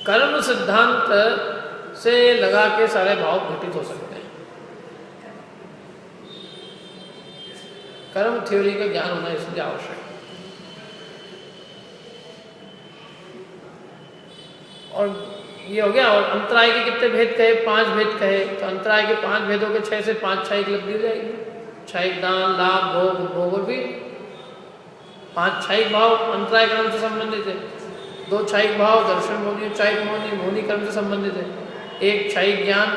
कर्म सिद्धांत से लगा के सारे भाव घटित हो सकते हैं। कर्म थ्योरी का ज्ञान होना इसलिए आवश्यक है। और ये हो गया। और अंतराय के कितने भेद कहे? 5 भेद कहे। तो अंतराय के 5 भेदों के 6 से 5 क्षयिक लब्धि हो जाएगी। क्षयिक दान, लाभ, भोग, उपभोग और भी 5 क्षयिक भाव अंतराय कर्म से संबंधित है। 2 क्षयिक भाव दर्शन मोहनी, क्षयिक मोहनी मोहनी कर्म से संबंधित है। 1 क्षयिक ज्ञान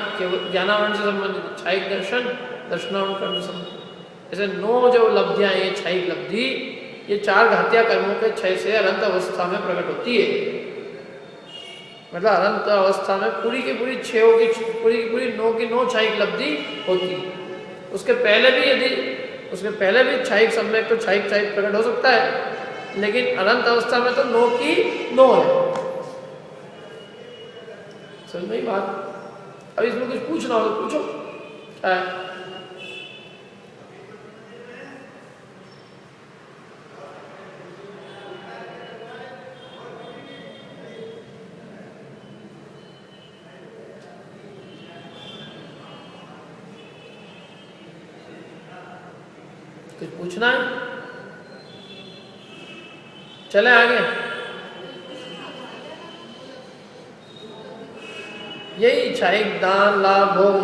ज्ञानावरण से संबंधित है। क्षयिक दर्शन दर्शनावरण कर्म से संबंधित। ऐसे 9 जो लब्धियां ये क्षयिक लब्धि, ये 4 घातिया कर्मों के 6 से अनंत अवस्था में प्रकट होती है। मतलब अनंत अवस्था में पूरी की पूरी 6 की पूरी 9 की 9 क्षयिक लब्धि होती है। उसके पहले भी क्षयिक सम्यक तो क्षयिक प्रकट हो सकता है, लेकिन अनंत अवस्था में तो 9 की 9 है। समझ में बात? अब इसमें कुछ पूछना हो तो पूछो। क्या है? कुछ पूछना है? चले आगे। यही क्षयिक दान, लाभ, भोग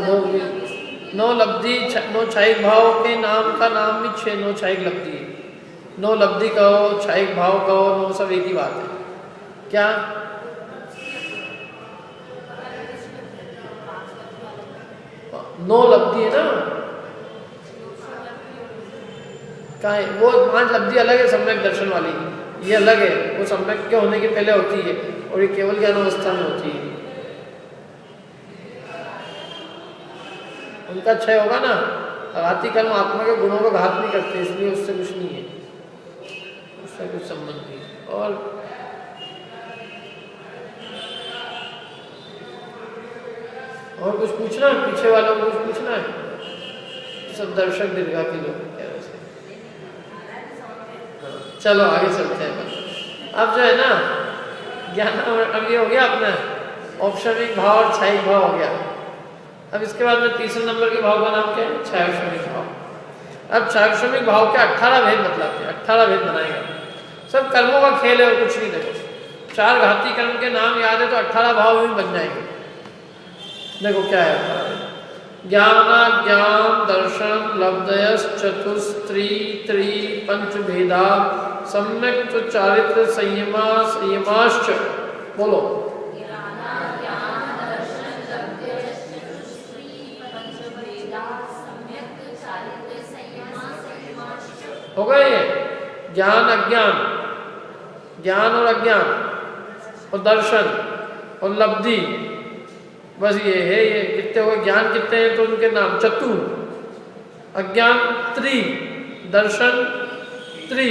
9 लब्धि, 9 क्षयिक भाव के नाम का नाम भी 9 क्षयिक लब्धि है। 9 लब्धि कहो, क्षयिक भाव कहो, 9 सब एक ही बात है। क्या? नौ लब्धि है ना? क्या है वो? 5 लब्धि अलग है सम्यक दर्शन वाली, ये अलग है। वो सम्यक के होने के पहले होती है और ये केवल ज्ञान अवस्था में होती है। उनका क्षय होगा ना। घाती कर्म आत्मा के गुणों को घात नहीं करते, इसलिए उससे कुछ नहीं है, उससे कुछ संबंध नहीं। और कुछ पूछना है? पीछे वालों को कुछ पूछना है? सब दर्शक दीर्घा के लोग क्या वैसे। चलो आगे चलते हैं। अब जो है ना ज्ञान, अब ये हो गया अपना औपशमिक भाव और क्षयिक भाव हो गया। अब इसके बाद में तीसरे नंबर के भाव का नाम क्या है? क्षयक्षमिक भाव। अब क्षयक्षमिक भाव के 18 भेद बतलाते हैं। 18 भेद बनाएंगे। सब कर्मों का खेल है और कुछ नहीं। देखो 4 घाती कर्म के नाम याद है तो 18 भाव भी बन जाएंगे। देखो क्या है? ज्ञान, ज्ञान, दर्शन, लब्धयस, चतुस्त्री, त्रि, पंच भेदा, सम्यक चारित्र, संयमा, संयमाश्च। बोलो। हो गए ज्ञान, अज्ञान, ज्ञान और अज्ञान और दर्शन और लब्धि। बस ये है। ये कितने हो गए? ज्ञान कितने हैं तो उनके नाम चतुर, अज्ञान त्रि, दर्शन त्रि,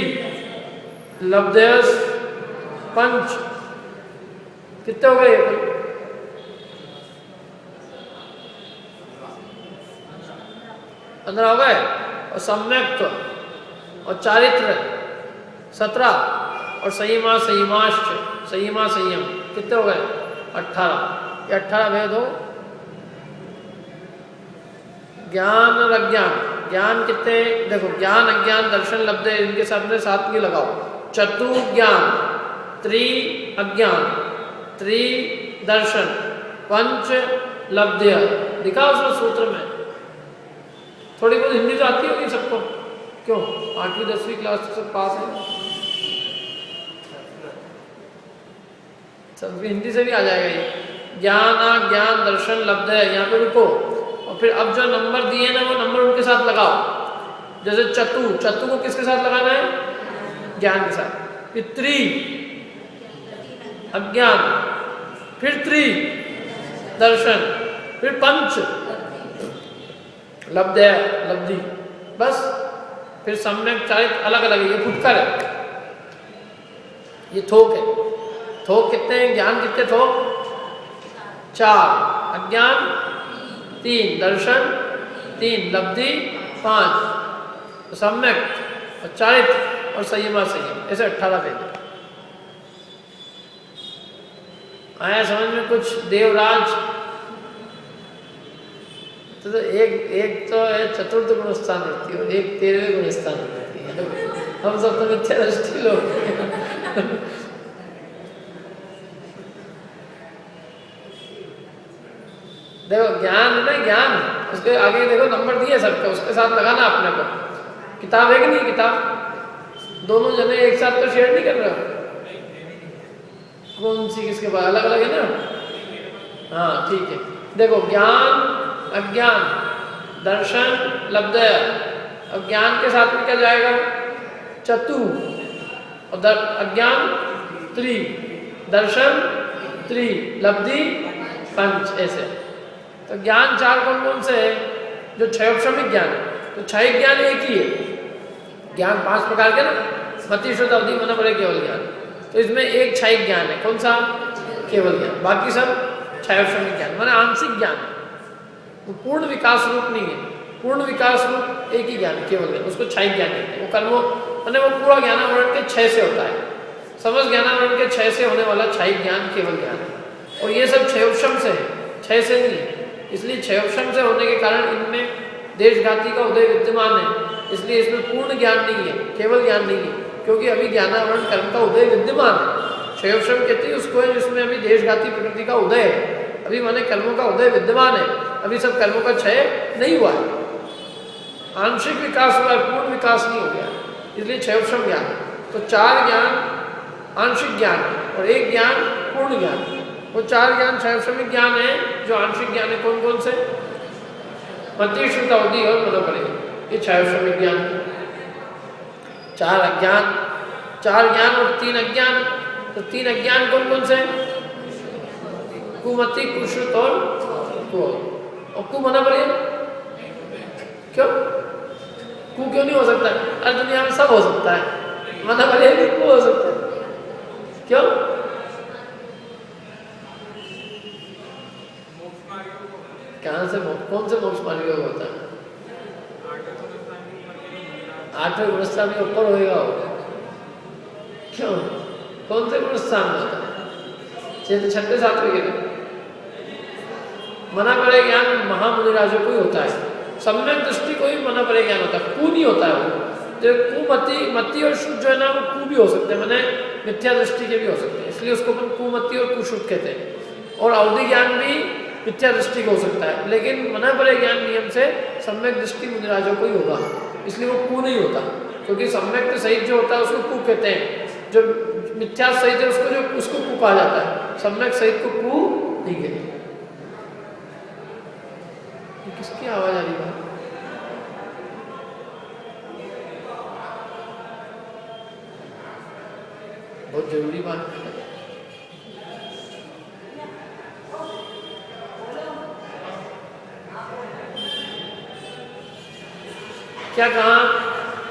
लब्धयस पंच। कितने हो गए? 15 हो गए। और सम्यक और चारित्र 17 और संयमा, संयमाश्च, संयमा, संयम कितने हो गए? 18। ये 18 भेद हो। ज्ञान और अज्ञान। ज्ञान कितने? देखो ज्ञान, अज्ञान, दर्शन, लब्धे, इनके साथ में 7 की लगाओ। चतु ज्ञान, त्रि अज्ञान, त्रि दर्शन, पंच लब्ध्य। दिखाओ उसमें सूत्र में। थोड़ी बहुत हिंदी तो आती होगी सबको। क्यों? 8वीं 10वीं क्लास से सब पास है। सब हिंदी से भी आ जाएगा ये। ज्ञान, ज्ञान, दर्शन, लब्ध है। यहाँ पे रुको और फिर अब जो नंबर दिए ना वो नंबर उनके साथ लगाओ। जैसे चतु को किसके साथ लगाना है? ज्ञान के साथ। फिर त्रि अज्ञान, फिर त्रि दर्शन, फिर पंच लब्ध है, लब्धि। बस फिर सम्यक चारित्र अलग अलग है। ये फुटकर है, ये थोक है। थोक कितने हैं? ज्ञान कितने थोक? 4, अज्ञान 3, दर्शन 3, लब्धि 5, सम्यक और चारित्र और संयमा, संयम। ऐसे 18 भेद। आया समझ में कुछ? देवराज तो एक तो है चतुर्थ गुण स्थान रहती है और एक 13वें गुण स्थान रहती है। हम सब तो मिथ्या दृष्टि लोग देखो ज्ञान है ना, ज्ञान उसके आगे देखो नंबर दिए सबके, उसके साथ लगाना अपने को। किताब है कि नहीं? किताब दोनों जने एक साथ तो शेयर नहीं कर रहे हो, कौन सी किसके पास अलग अलग है ना? हाँ ठीक है। देखो ज्ञान, अज्ञान, दर्शन, लब्धय। अब ज्ञान के साथ में क्या जाएगा? चतु, और अज्ञान त्रि, दर्शन त्रि, लब्धि पंच, ऐसे। तो ज्ञान चार कौन कौन से है? जो क्षयोपशमिक ज्ञान है, तो क्षयिक ज्ञान एक ही है। ज्ञान 5 प्रकार के ना, मति शुद्ध अवधि मन परे केवल ज्ञान। तो इसमें एक क्षयिक ज्ञान है, कौन सा? केवल ज्ञान। बाकी सब क्षयोपशमिक ज्ञान माने आंशिक ज्ञान है, वो पूर्ण विकास रूप नहीं है। पूर्ण विकास रूप एक ही ज्ञान, केवल ज्ञान, उसको क्षयिक ज्ञान कहते हैं। वो कर्मों माने वो पूरा ज्ञानावरण के 6 से होता है। समझ ज्ञानावरण के 6 से होने वाला क्षयिक ज्ञान केवल ज्ञान है। और ये सब क्षयोपशम से है, 6 से नहीं है। इसलिए क्षयोपशम से होने के कारण इनमें देशघाती का उदय विद्यमान है। इसलिए इसमें पूर्ण ज्ञान नहीं है, केवल ज्ञान नहीं है, क्योंकि अभी ज्ञानावरण कर्म का उदय विद्यमान है। क्षयोपशम कहते हैं उसको है जिसमें अभी देशघाती प्रकृति का उदय है। अभी माने कर्मों का उदय विद्यमान है, अभी सब कर्मों का क्षय नहीं हुआ है। आंशिक विकास हुआ है, पूर्ण विकास नहीं हो गया, इसलिए क्षयोपशम ज्ञान। तो 4 ज्ञान आंशिक ज्ञान और एक ज्ञान पूर्ण ज्ञान। वो 4 ज्ञान क्षयोपशमिक ज्ञान है। जो आंशिक ज्ञान है कौन कौन से? मति शुद्ध अवधि और मनोपरि, ये क्षयोपशमिक ज्ञान। 4 अज्ञान, 4 ज्ञान और 3 अज्ञान। तो 3 अज्ञान कौन कौन से? कुमति, कुश्रुत और क्रोध। और कु मनोपरि क्यों? कु क्यों नहीं हो सकता? अरे दुनिया में सब हो सकता है, मनोपरि भी कु हो सकता है, क्यों? कहाँ से कौन से मोक्ष मार्ग योग होता है? 8वें गुणस्थान में ऊपर होएगा वो, क्यों? कौन से गुणस्थान में होता है? 6, 7वें के मना परे ज्ञान महामुनिराजों को ही होता है। सम्यक दृष्टि को ही मना परे ज्ञान होता है, कु नहीं होता है वो। जो कुमति, मति और शुद्ध जो है ना, वो कु भी हो सकते हैं, मैंने मिथ्या दृष्टि के भी हो सकते हैं, इसलिए उसको अपन कुमति और कुशुद्ध कहते हैं। और अवधि ज्ञान भी मिथ्या दृष्टि को हो सकता है, लेकिन मना परे ज्ञान नियम से सम्यक दृष्टि मुनिराजों को ही होगा, इसलिए वो कु नहीं होता। क्योंकि सम्यक सहित जो होता है उसको कु कहते हैं, जो मिथ्या सहित है उसको कु कहा जाता है, सम्यक सहित को कु नहीं कहते। किसकी आवाज आ रही है? बहुत जरूरी बात है। क्या कहा?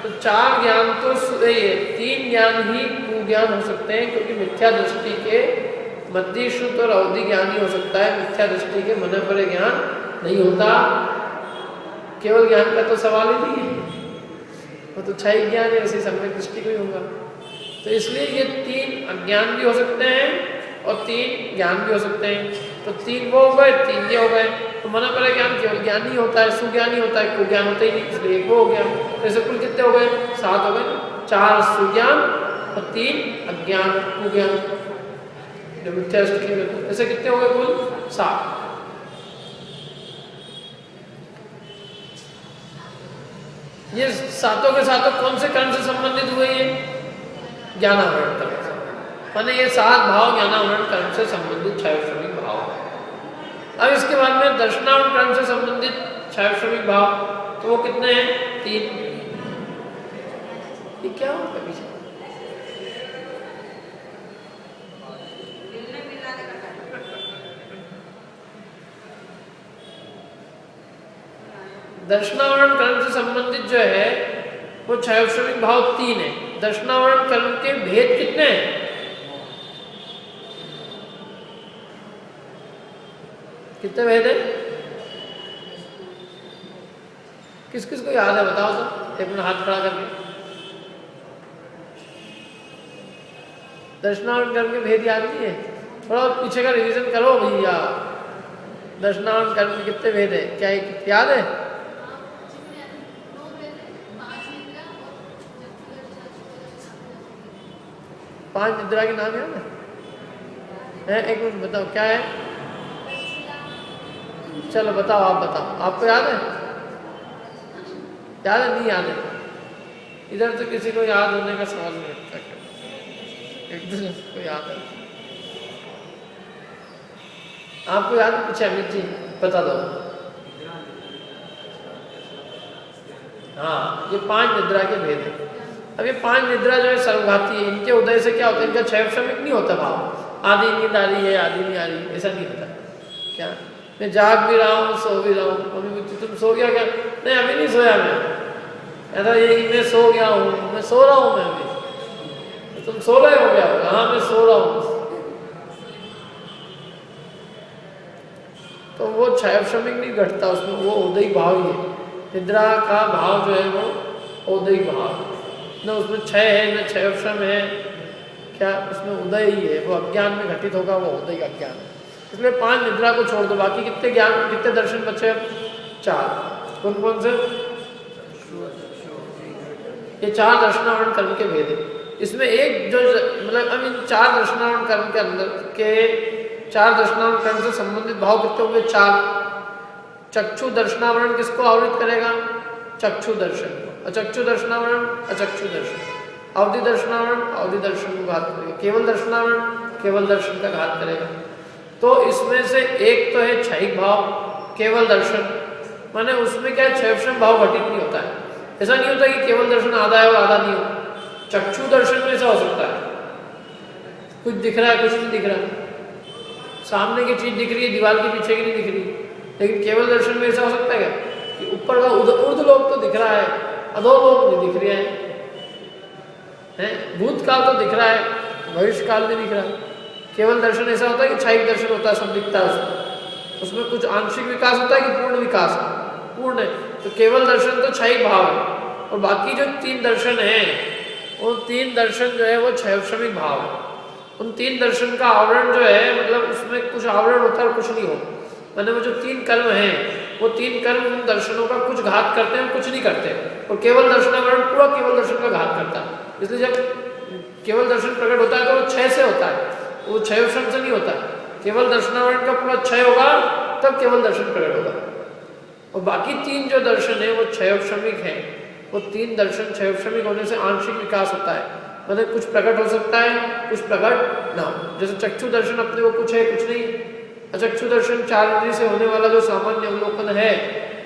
तो 4 ज्ञान तो 3 ज्ञान ही कुज्ञान हो सकते हैं, क्योंकि मिथ्या दृष्टि के मति शुद्ध और अवधि ज्ञान ही हो सकता है, मिथ्या दृष्टि के मन परे ज्ञान नहीं होता। केवल ज्ञान का तो सवाल ही नहीं है, वो तो क्षयिक ज्ञान है, ऐसी सम्यक दृष्टि को ही होगा। तो इसलिए ये 3 अज्ञान भी हो सकते हैं और 3 ज्ञान भी हो सकते हैं। तो 3 वो हो गए, 3 ये हो गए। तो मना परे ज्ञान केवल ज्ञान ही होता है, सुज्ञान ही होता है, कुज्ञान होता ही नहीं, इसलिए 1 वो हो गया। तो ऐसे कुल कितने हो गए? 7 हो गए। 4 सुज्ञान और 3 अज्ञान, कुज्ञान, जो मिथ्या दृष्टि के। ऐसे कितने हो गए कुल? 7। ये सातों के सातों कौन से कर्म से संबंधित हुए? ये ज्ञानावरण कर्म से, माने ये 7 भाव ज्ञानावरण कर्म से संबंधित क्षयोपशमिक भाव। अब इसके बाद में दर्शनावरण कर्म से संबंधित क्षयोपशमिक भाव, तो वो कितने हैं? 3। ये क्या होगा पीछे? दर्शनावरण कर्म से संबंधित जो है वो क्षयोपशमिक भाव 3 है। दर्शनावरण कर्म के भेद कितने हैं? कितने भेद है? किस किस को याद है बताओ तो, एक मिनट हाथ खड़ा करके। दर्शनावरण कर्म के भेद याद नहीं है? थोड़ा पीछे का रिवीजन करो भैया। दर्शनावरण कर्म के कितने भेद है, क्या याद है? 5 निद्रा के नाम याद है? एक मिनट बताओ क्या है? चलो बताओ, आप बताओ, आपको याद है? याद है? नहीं याद है? इधर तो किसी को याद होने का सवाल नहीं उठता, एक दूसरे को याद है। आपको याद है? पूछे अमित जी बता दो। हाँ, ये 5 निद्रा के भेद है। अब ये 5 निद्रा जो है सर्वघाती है। इनके उदय से क्या होता है? इनका क्षय श्रमिक नहीं होता भाव, आधी नींद आ रही है आधी नहीं आ रही, ऐसा नहीं होता। क्या मैं जाग भी रहा हूँ सो भी रहा हूँ? मम्मी पूछती तुम सो गया क्या? नहीं अभी नहीं सोया मैं। ऐसा ये कि मैं सो गया हूँ, मैं सो रहा हूँ मैं अभी। तुम सो रहे हो क्या? हाँ मैं सो रहा हूँ। तो वो क्षय श्रमिक नहीं घटता उसमें, वो उदयिक भाव ही है। निद्रा का भाव जो है वो उदयिक भाव, न उसमें क्षय है न क्षय श्रम है, क्या उसमें उदय ही है। वो अज्ञान में घटित होगा, वो उदयिक अज्ञान है। इसलिए 5 निद्रा को छोड़ दो, बाकी कितने ज्ञान कितने दर्शन बचे? 4। कौन कौन से? ये 4 दर्शनावरण कर्म के भेद है। इसमें एक जो मतलब अब इन 4 दर्शनावरण कर्म के अंदर के 4 दर्शनावरण कर्म से संबंधित भाव कितने होंगे? 4। चक्षु दर्शनावरण किसको आवृत करेगा? चक्षु दर्शन को। अचक्षु दर्शनावरण अचक्षु दर्शन, अवधि दर्शनावरण अवधि दर्शन को घात करेगा, केवल दर्शनावरण केवल दर्शन का घात करेगा। तो इसमें से एक तो है क्षयिक भाव, केवल दर्शन, माने उसमें क्या क्षयश्रम भाव घटित नहीं होता है। ऐसा नहीं होता कि केवल दर्शन आधा है और आधा नहीं हो। चक्षु दर्शन में ऐसा हो सकता है, कुछ दिख रहा है कुछ नहीं दिख रहा, सामने की चीज दिख रही है दीवार के पीछे की नहीं दिख रही। लेकिन केवल दर्शन में ऐसा हो सकता है क्या कि ऊपर का ऊर्ध्व लोक तो दिख रहा है, अधो लोक नहीं दिख रहे हैं, भूतकाल तो दिख रहा है, भविष्य काल नहीं दिख रहा। केवल दर्शन ऐसा होता है कि क्षयिक दर्शन होता है, सब दिखता है उसमें कुछ आंशिक विकास होता है कि पूर्ण विकास पूर्ण है। तो केवल दर्शन तो क्षयिक भाव है, और बाकी जो 3 दर्शन है वो 3 दर्शन जो है वो क्षयश्रमिक भाव है। उन 3 दर्शन का आवरण जो है मतलब उसमें कुछ आवरण होता है और कुछ नहीं होता। मैंने वो जो 3 कर्म हैं वो 3 कर्म उन दर्शनों का कुछ घात करते हैं कुछ नहीं करते, और केवल दर्शनावरण पूरा केवल दर्शन का घात करता है। इसलिए जब केवल दर्शन प्रकट होता है तो वो क्षय से होता है, वो क्षयश्रम से नहीं होता। केवल दर्शनावरण का पूरा क्षय होगा तब केवल दर्शन प्रकट होगा, और बाकी 3 जो दर्शन है वो क्षयश्रमिक है। वो 3 दर्शन क्षयश्रमिक होने से आंशिक विकास होता है, मतलब कुछ प्रकट हो सकता है कुछ प्रकट ना हो। जैसे चक्षु दर्शन अपने को कुछ है कुछ नहीं। अचक्षु दर्शन 4 इंद्रिय से होने वाला जो सामान्य अवलोकन है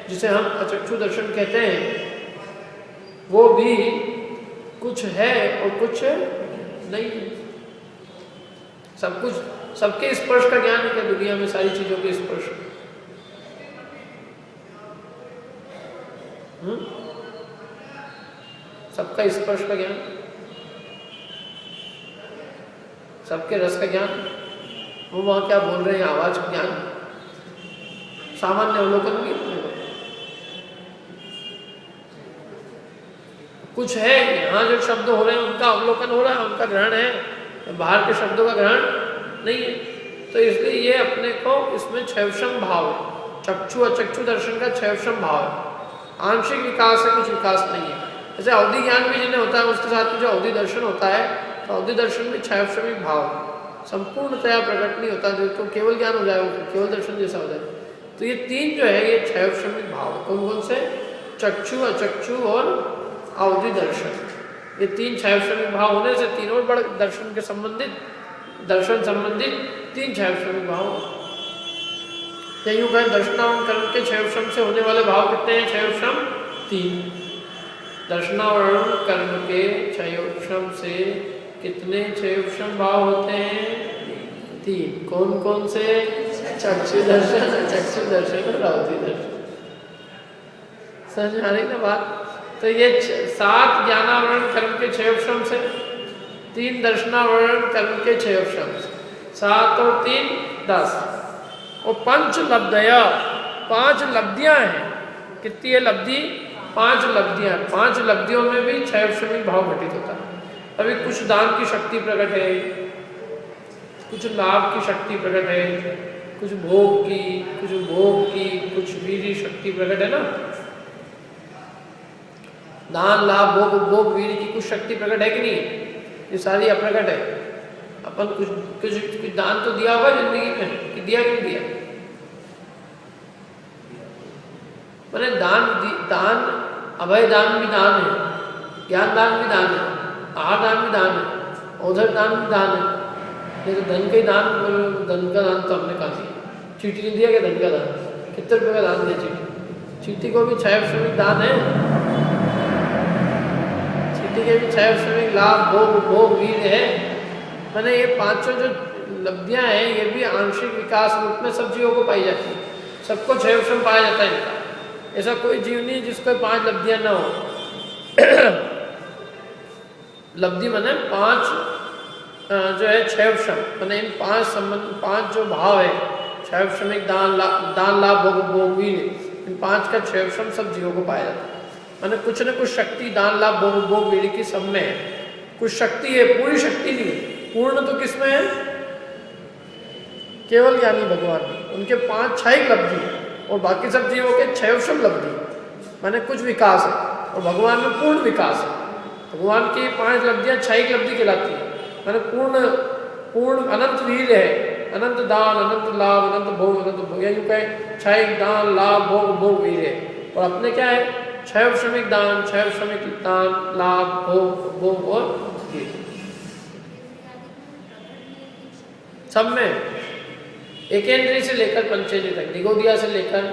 जिसे हम अचक्षु दर्शन कहते हैं वो भी कुछ है और कुछ नहीं। सब कुछ सबके स्पर्श का ज्ञान है दुनिया में, सारी चीजों के स्पर्श। सबका स्पर्श का ज्ञान, सबके रस का ज्ञान, वो वहां क्या बोल रहे हैं आवाज का ज्ञान, सामान्य अवलोकन भी कुछ है। यहाँ जो शब्द हो रहे हैं उनका अवलोकन हो रहा है, उनका ग्रहण है, बाहर के शब्दों का ग्रहण नहीं है। तो इसलिए ये अपने को इसमें क्षयश्रम भाव है, चक्षु अचक्षु दर्शन का क्षयश्रम भाव है। आंशिक विकास है, कुछ विकास नहीं है। जैसे अवधि ज्ञान भी जिन्हें होता है उसके साथ में जो अवधि दर्शन होता है तो अवधि दर्शन में क्षयश्रमिक भाव संपूर्णतया प्रकट नहीं होता, जो तो केवल ज्ञान हो जाए केवल दर्शन जैसा हो जाए। तो ये 3 जो है ये क्षयश्रमिक भाव कौन कौन से? चक्षु अचक्षु और अवधि दर्शन। ये 3 क्षयश्रमिक भाव होने से तीनों बड़े दर्शन के संबंधित दर्शन संबंधित 3 क्षयश्रमिक भाव। यूं कहें दर्शनावरण कर्म के क्षयश्रम से होने वाले भाव कितने हैं? क्षयश्रम 3। दर्शनावरण कर्म के क्षयश्रम से कितने क्षयश्रम भाव होते हैं? 3। कौन कौन से? चक्षु दर्शन अचक्षु दर्शन और अवधि दर्शन। समझ आ रही ना बात? तो ये 7 ज्ञानावरण कर्म के क्षयश्रम से, 3 दर्शनावरण कर्म के क्षयश्रम से, 7 और 3 10, और 5 लब्धया 5 लब्धियां हैं। कितनी है लब्धि? 5 लब्धियां। 5 लब्धियों में भी क्षयश्रमिक भाव घटित होता है। अभी कुछ दान की शक्ति प्रकट है, कुछ लाभ की शक्ति प्रकट है, कुछ भोग की, कुछ भोग की, कुछ वीर्य शक्ति प्रकट है ना। दान लाभ भोग उपभोग वीर्य की कुछ शक्ति प्रकट है कि नहीं है? ये सारी अप्रकट है। अपन कुछ कुछ कुछ दान तो दिया होगा जिंदगी में, कि दिया कि नहीं दिया? मैंने दान अभय दान भी दान है, ज्ञान दान भी दान है, आहार दान भी दान है, औधर दान भी दान है। नहीं तो धन का ही दान, धन का दान तो हमने कहा दिया। चीटी नहीं दिया क्या धन का दान? कितने रुपये का दान दिया चीटी? चीटी को भी 6 श्रमिक दान है। चीटी के भी 6 श्रमिक लाभ भोग भोग वीर है। मैंने ये 500 जो लब्धियां हैं ये भी आंशिक विकास रूप में सब जीवों को पाई जाती है। सबको 6 श्रम पाया जाता है इनका। ऐसा कोई जीव नहीं जिसको 5 लब्धियां ना हो। लब्धि माने 5 जो है 6 श्रम, मैंने इन 5 संबंध 5 जो भाव है 6 श्रमिक दान लाभ भोग भोग वीर, इन 5 का 6 श्रम सब जीवों को पाया जाता है। मैंने कुछ न कुछ शक्ति दान लाभ भोग भोग वीर की सब में है। कुछ शक्ति है, पूरी शक्ति नहीं है। पूर्ण तो किसमें है? केवल ज्ञानी भगवान में, उनके 5 6 लब्धि और बाकी सब जीवों के 6 श्रम लब्धि, माने कुछ विकास है और भगवान में पूर्ण विकास है। भगवान की 5 लब्धियां 6 लब्धि कहलाती है। माने पूर्ण अनंत वीर है, अनंत दान अनंत लाभ अनंत भोग अनंत भोग, यूं कहे 6 दान लाभ भोग भोग वीर है। और अपने क्या है? 6 श्रमिक दान 6 श्रमिक दान लाभ भोग भोग और वीर सब में। एकेंद्रीय से लेकर पंचेंद्रीय तक, निगोदिया से लेकर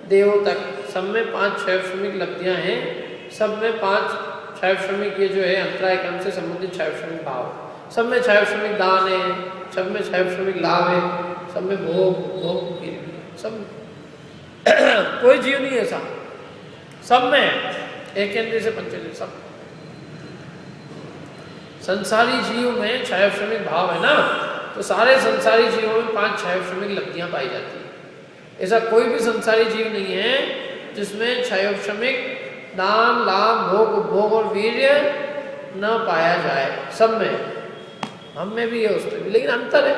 देव तक सब में 5 6 श्रमिक लब्धियां हैं। सब में 5 6 श्रमिक ये जो है अंतराय क्रम से संबंधित 6 श्रमिक भाव, सब में 6 श्रमिक दान है, सब में 6 श्रमिक लाभ है, सब में भोग सब कोई जीव नहीं ऐसा, सब में एकेंद्रीय से पंचेंद्रीय सब। संसारी जीव में 6 श्रमिक भाव है ना, तो सारे संसारी जीवों में 5 6 श्रमिक लब्धियां पाई जाती है। ऐसा कोई भी संसारी जीव नहीं है जिसमें 6 श्रमिक दान लाभ भोग उपभोग और वीर्य न पाया जाए। सब में, हम में भी है, उसमें भी, लेकिन अंतर है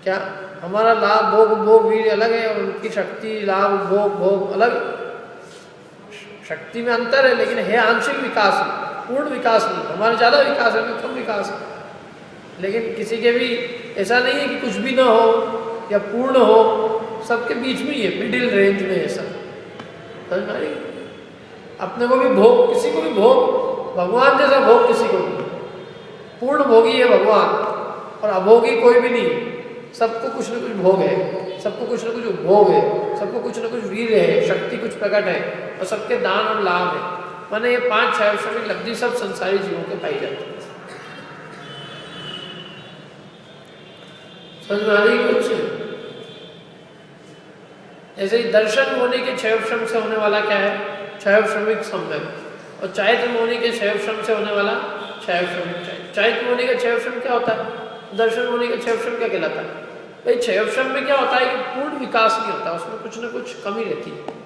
क्या? हमारा लाभ भोग उपभोग वीर्य अलग है और उनकी शक्ति लाभ उपभोग भोग अलग। शक्ति में अंतर है लेकिन है आंशिक विकास, पूर्ण विकास नहीं। हमारा ज़्यादा विकास है, हमें कम विकास है। लेकिन किसी के भी ऐसा नहीं है कि कुछ भी ना हो या पूर्ण हो, सबके बीच में ही है, मिडिल रेंज में है सब। समझ में आ रही? अपने को भी भोग, किसी को भी भोग, भगवान जैसा भोग किसी को नहीं। पूर्ण भोगी है भगवान और अभोगी कोई भी नहीं। सबको कुछ न कुछ भोग है, सबको कुछ न कुछ उपभोग है, सबको कुछ न कुछ वीर है, शक्ति कुछ प्रकट है और सबके दान और लाभ है। माने ये 5 6 श्रमिक लब्धि सब संसारी जीवों के पाई जाती है। समझ में आ रही कुछ? ऐसे ही दर्शन मोनि के 6 श्रम से होने वाला क्या है? 6 श्रमिक सम्यक। और चैत्र मोनि के 6 श्रम से होने वाला 6 श्रमिक। चैत्र मोनि का 6 श्रम क्या होता है? दर्शन मोनि का 6 श्रम क्या कहलाता है? भाई 6 श्रम में क्या होता है कि पूर्ण विकास नहीं होता, उसमें कुछ ना कुछ कमी रहती है।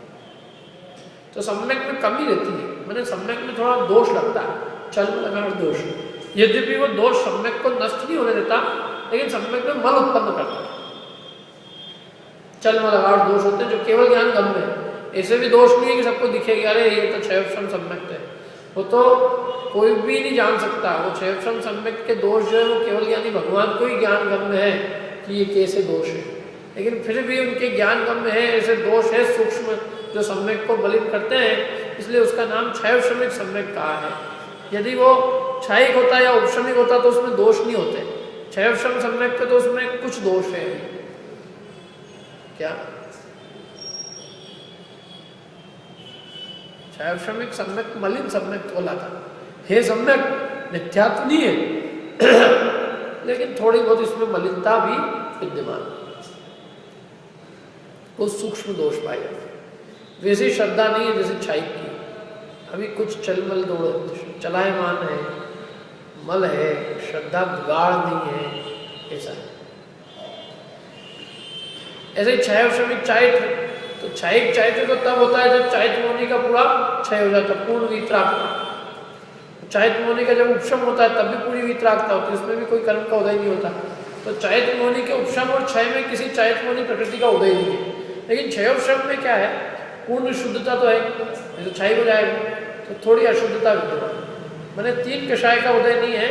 तो सम्यक में कमी रहती है, मैंने सम्यक में थोड़ा दोष लगता है, चल लगा दोष। यद्यपि वो दोष सम्यक को नष्ट नहीं होने देता, लेकिन सम्यक में मल उत्पन्न करता है। चल लगाड़ दोष होते हैं जो केवल ज्ञान गम्य है। ऐसे भी दोष नहीं है कि सबको दिखेगा अरे ये तो 6 श्रम सम्यक है, वो तो कोई भी नहीं जान सकता। वो 6 श्रम सम्यक के दोष जो है वो केवल ज्ञानी भगवान को ही ज्ञान गम्य है कि ये कैसे दोष है। लेकिन फिर भी उनके ज्ञान गम्य है, ऐसे दोष है सूक्ष्म जो सम्यक को बलित करते हैं, इसलिए उसका नाम 6 श्रमिक सम्यक कहा है। यदि वो क्षयिक होता या उपश्रमिक होता तो उसमें दोष नहीं होते। 6 श्रम सम्यक के तो उसमें कुछ दोष है। क्या 6 श्रमिक सम्यक मलिन सम्यक बोला था? हे सम्यक नित्यात्व नहीं है लेकिन थोड़ी बहुत इसमें मलिनता भी विद्यमान, कुछ सूक्ष्म दोष पाए जाते। वैसी श्रद्धा नहीं है जैसे क्षयिक की। अभी कुछ चलमल दौड़ चलायमान है, मल है, श्रद्धा गाढ़ नहीं है, ऐसा है। ऐसे ही 6 श्रमिक चैत्र, तो क्षयिक चैत्र तो तब होता है जब चैत्र मोनि का पूरा क्षय हो जाता है, पूर्ण वितरागता। चैत्र मोनि का जब उपशम होता है तब भी पूरी वितरागता होती है, उसमें भी कोई कर्म का उदय नहीं होता। तो चैत्र मोनी के उपशम और क्षय में किसी चैत्र मोनी प्रकृति का उदय नहीं है। लेकिन क्षय उपशम में क्या है, पूर्ण शुद्धता तो है, तो क्षय हो जाएगा तो थोड़ी अशुद्धता विद्यमान, मैंने 3 कषाय का उदय नहीं है,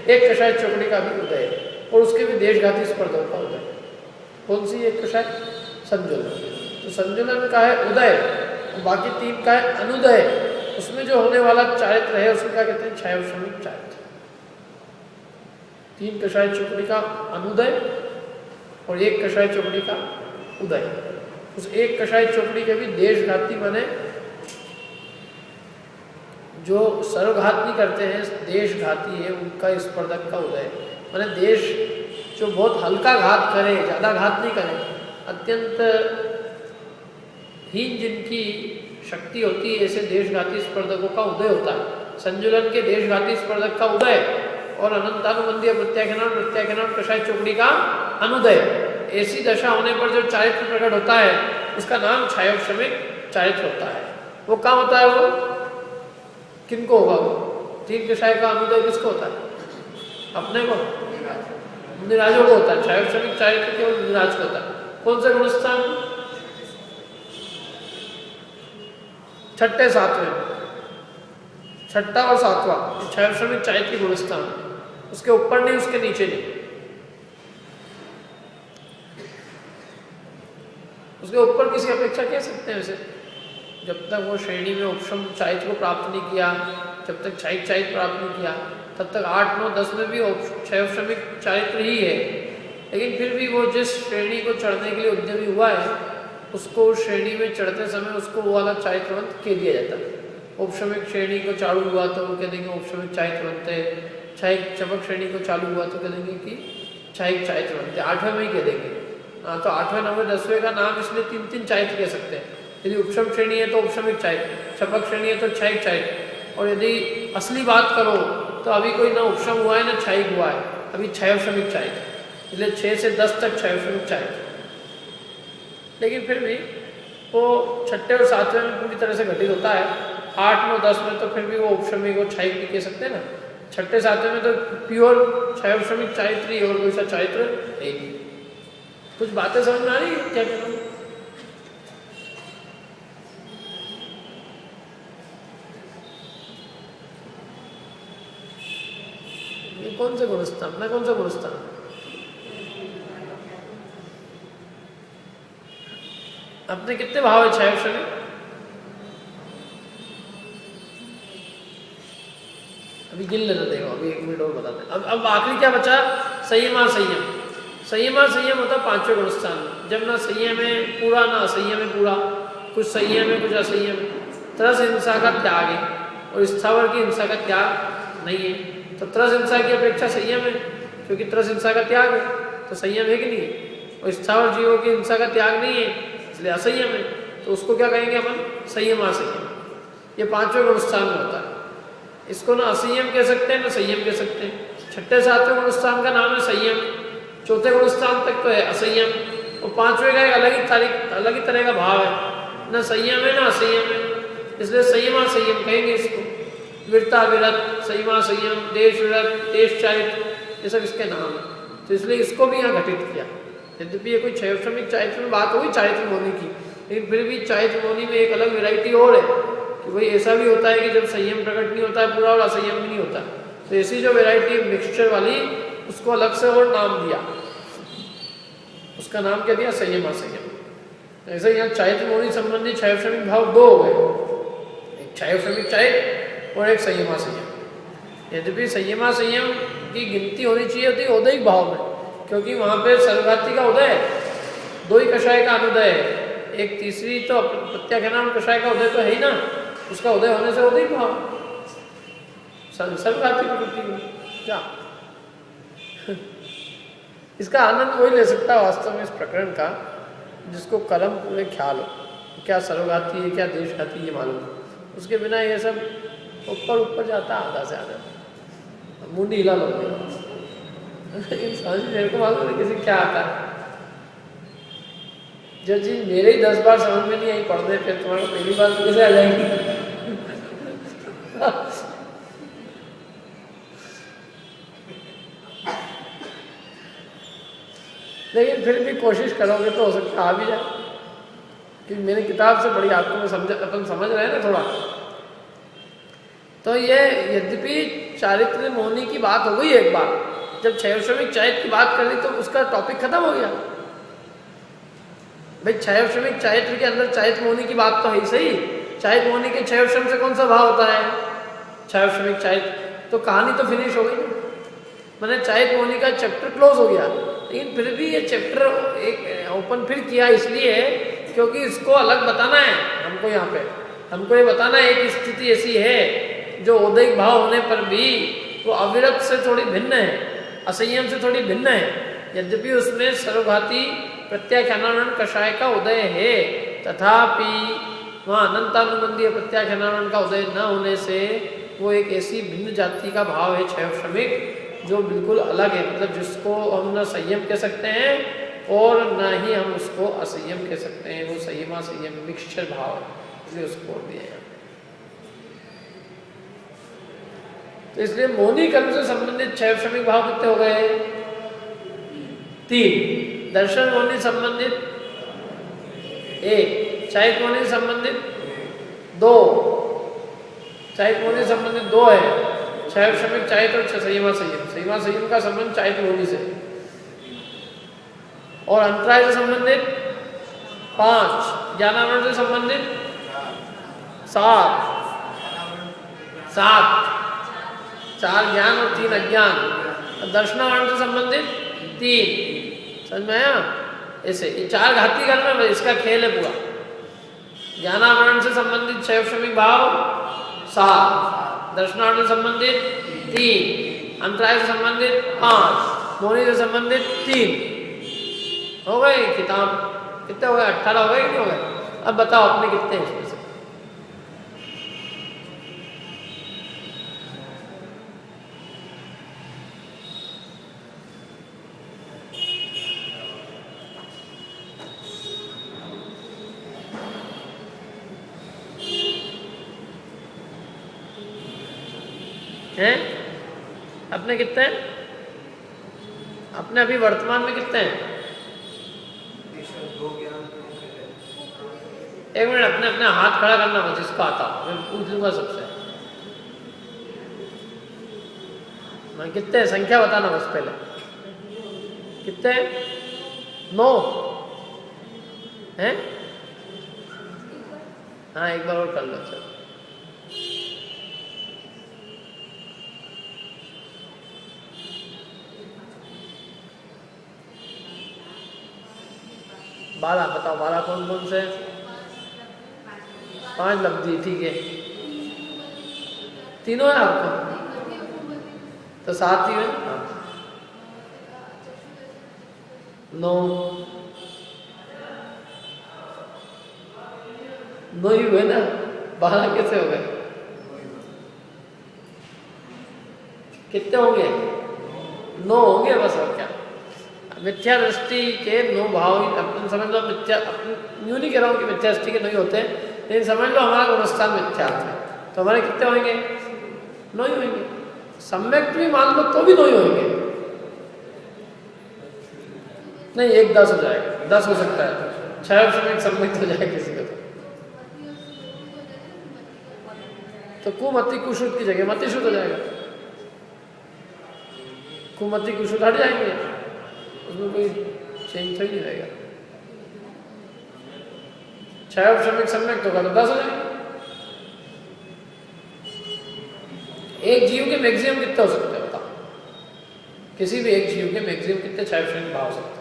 1 कषाय चौकड़ी का भी उदय है, और उसके भी देशघाती स्पर्धों का उदय। कौन सी 1 कषाय? संजुलन। तो संजुलन का है उदय, और बाकी 3 का है अनुदय। उसमें जो होने वाला चारित्र है उसको क्या कहते हैं? क्षयोपशमिक चारित्र। 3 कषाय चौकड़ी का अनुदय और 1 कषाय चौकड़ी का उदय। उस 1 कषाय चौकड़ी के भी देशघाती माने जो सर्वघात नहीं करते हैं, देशघाती है, उनका स्पर्धक का उदय। माने देश जो बहुत हल्का घात करे, ज़्यादा घात नहीं करे, अत्यंत हीन जिनकी शक्ति होती है, ऐसे देशघाती स्पर्धकों का उदय होता है। संजुलन के देशघाती स्पर्धक का उदय और अनंतानुबंधीय प्रत्याख्यान कषाय चौकड़ी का अनुदय। ऐसी दशा होने पर जो चारित्र प्रकट होता है उसका नाम क्षयोपशमिक चारित्र होता है। वो कहाँ होता है? वो किनको होगा? वो 3 कषाय का अनुदय किसको होता है? अपने को, निराजों को होता है। क्षयोपशमिक चारित्र केवल निराज को होता है। कौन से गुणस्थान? 6ठे 7वें, 6ठा और 7वां क्षयोपशमिक चारित्र के गुणस्थान, उसके ऊपर नहीं, उसके नीचे नहीं। उसके ऊपर किसी अपेक्षा कह सकते हैं वैसे, जब तक वो श्रेणी में उपशम चारित्र को प्राप्त नहीं किया, जब तक क्षयिक चारित्र प्राप्त नहीं किया, तब तक 8, 9, 10 में भी क्षयोपशमिक चारित्र ही है। लेकिन फिर भी वो जिस श्रेणी को चढ़ने के लिए उद्यमी हुआ है, उसको उस श्रेणी में चढ़ते समय उसको वो वाला चारित्रवंत कह दिया जाता है। उपशमिक श्रेणी को चालू हुआ तो वो कह देंगे उपशमिक चारित्रवंत है। क्षयिक चमक श्रेणी को चालू हुआ तो कह देंगे कि क्षयिक चारित्रवंत है। 8वें में ही कह देंगे। हाँ, तो 8वें, 9वें, 10वें का नाम इसलिए 3-3 चारित्र कह सकते हैं। यदि उपशम श्रेणी है तो उपशमिक चारित्र, चमक श्रेणी है तो क्षयिक चारित्र, और यदि असली बात करो तो अभी कोई ना उपशम हुआ है ना क्षयिक हुआ है, अभी क्षयोपशमिक चारित्र, इसलिए 6 से 10 तक क्षयोपशमिक चारित्र। लेकिन फिर भी वो 6ठे और 7वें में पूरी तरह से घटित होता है। 8, 9, 10 में तो फिर भी वो उपशमिक और क्षयिक भी कह सकते हैं ना। 6ठे 7वें में तो प्योर क्षयोपशमिक चारित्र ही, और कोई सा चारित्र है नहीं। कुछ बातें समझ में आ रही है क्या कह रहा हूँ? ये कौन से गुणस्थान? अपना कौन सा गुणस्थान? अपने कितने भाव है क्षयोपशमिक? अभी गिन लेना, देखो अभी 1 मिनट और बताते हैं। अब आखिरी क्या बचा? संयम, संयम। संयम होता है 5वें गुणस्थान में, जब ना संयम है पूरा ना असंयम है पूरा, कुछ संयम है कुछ असंयम है। तरस हिंसा का त्याग है और स्थावर की हिंसा का त्याग नहीं है। तो तरस हिंसा की अपेक्षा संयम है, क्योंकि तरस हिंसा का त्याग है, तो संयम है कि नहीं है? और स्थावर जीवों की हिंसा का त्याग नहीं है, इसलिए असंयम है। तो उसको क्या कहेंगे अपन? संयम, असंयम। ये 5वें गुणस्थान में होता है। इसको ना असंयम कह सकते हैं ना संयम कह सकते हैं। 6ठे 7वें गुणस्थान का नाम है संयम, 4थे गुणस्थान तक तो है असंयम, और 5वें का एक अलग ही तरह का भाव है, ना संयम है ना असंयम है, इसलिए संयम असंयम कहेंगे इसको। वीरता विरत, संयम संयम, देश विरत, देश चारित्र, ये सब इसके नाम है। तो इसलिए इसको भी यहाँ घटित किया। यद्यपि ये कोई क्षयोपशमिक चारित्र में बात होगी चारित्र मोनी की, लेकिन फिर भी चारित्र मोनी में एक अलग वेराइटी और है कि भाई ऐसा भी होता है कि जब संयम प्रकट नहीं होता है पूरा और असंयम भी नहीं होता। तो ऐसी जो वेराइटी मिक्सचर वाली, उसको अलग से और नाम दिया, उसका नाम क्या दिया? संयम, असंयम। ऐसे यहाँ चारित्र मोनी संबंधी क्षयोपशमिक भाव 2 हो गए, एक क्षयोपशमिक चारित्र और एक संयम, असंयम। यद्यपि संयम, असंयम की गिनती होनी चाहिए थी उदयिक भाव में, क्योंकि वहाँ पे सर्वघाती का उदय है, 2 ही कषाय का अनुदय है, एक तीसरी तो प्रत्याख्यान कषाय का उदय तो है ही ना, उसका उदय होने से उदयिक भाव सर्वघाती प्रकृति में क्या इसका आनंद वही ले सकता है वास्तव में इस प्रकरण का जिसको कलम पूरे ख्याल हो, क्या सर्वघाती है क्या देशघाती ये मालूम हो। उसके बिना ये सब ऊपर जाता है आधा से आधा, मुंडी हिला लो। मेरे को मालूम है किसी क्या आता है, जो चीज मेरे ही 10 बार समझ में नहीं आई पढ़ने पे, तुम्हारे पहली बार तो कैसे आ जाएगी? लेकिन फिर भी कोशिश करोगे तो हो सकता आ भी जाए, क्योंकि मेरी किताब से बड़ी आपको मैं अपन समझ रहे हैं ना थोड़ा। तो ये यद्यपि चारित्र मोहनी की बात हो गई एक बार, जब क्षयश्रमिक चैत की बात कर ली तो उसका टॉपिक खत्म हो गया। भाई क्षयश्रमिक चैत्र के अंदर चैत मोहनी की बात तो है ही सही, चैत मोहनी के क्षयश्रम से कौन सा भाव होता है, क्षयश्रमिक चैत, तो कहानी तो फिनिश हो गई, मैंने चैत मोहनी का चैप्टर क्लोज हो गया। लेकिन फिर भी ये चैप्टर एक ओपन फिर किया इसलिए क्योंकि इसको अलग बताना है हमको, यहाँ पे हमको ये बताना है एक स्थिति ऐसी है जो उदयिक भाव होने पर भी वो अविरत से थोड़ी भिन्न है, असंयम से थोड़ी भिन्न है। यद्यपि उसमें सर्वघाती प्रत्याख्यानावरण कषाय का उदय है, तथापि वहाँ अनंतानुबंधीय प्रत्याख्यानावरण का उदय न होने से वो एक ऐसी भिन्न जाति का भाव है क्षयश्रमिक जो बिल्कुल अलग है, मतलब जिसको हम न संयम कह सकते हैं और न ही हम उसको असंयम कह सकते हैं, वो संयमा संयम मिक्सचर भाव है, इसलिए उसको बोल दिया है। तो इसलिए मोहनी कर्म से संबंधित क्षयश्रमिक भाव कितने हो गए, 3, दर्शन मोहनी संबंधित 1, चैत मोहनी संबंधित 2, चैत मोहनी संबंधित 2 है, क्षयश्रमिक चैत और संयमा संयम, संयमा संयम का संबंध चैत मोहनी से, और अंतराय से संबंधित 5, ज्ञानावरण से संबंधित 7, 4 ज्ञान और 3 अज्ञान, दर्शनावरण से संबंधित 3, समझ में आया। ऐसे ये 4 घाती करना, इसका खेल है पूरा। ज्ञानावरण से संबंधित क्षयश्रमिक भाव 7, दर्शनावरण से संबंधित 3, अंतराय से संबंधित 5, मोहनी से संबंधित 3, हो गए किताब कितने हो गए, 18 हो गए कि नहीं हो गए। अब बताओ अपने कितने हैं इसमें से, हैं अपने कितने हैं, अपने अभी वर्तमान में कितने हैं, एक मिनट अपने अपने हाथ खड़ा करना बस, जिसको आता मैं पूछ लूंगा सबसे, मैं कितने संख्या बताना बस पहले, कितने 9 हैं, हाँ एक बार और कर लो। चलो बारह बताओ, 12 कौन कौन से, 5 लब्धि, ठीक है, तीनों है आपको तो 7 ही है, 9 ही हुए ना, 12 कैसे हो गए, कितने होंगे, 9 होंगे बस, और क्या। मिथ्या दृष्टि के 9 भाव, अपन समझ लो मिथ्या, यूँ नहीं कह रहा हूँ कि मिथ्या दृष्टि के नहीं होते, लेकिन समझ लो हमारा गुणस्थान मिथ्या है, तो हमारे कितने होंगे, 9 ही होंगे। सम्यक भी मान लो तो भी 9 ही होंगे, नहीं 1 10 हो जाएगा, 10 हो सकता है, 6 सम्यक सम्यक हो जाएगा किसी को, तो कुमति कुशुद्ध की जगह मति शुद्ध हो जाएगा, कुमति कुशुद्ध हट जाएंगे, उसमें कोई चेंज तो ही नहीं रहेगा। 6 श्रमिक सम्यक तो का तो 10 हो जाएंगे। एक जीव के मैक्सिमम कितने हो सकते हैं बताओ, किसी भी एक जीव के मैक्सिमम कितने 6 श्रमिक भाव हो सकते हैं,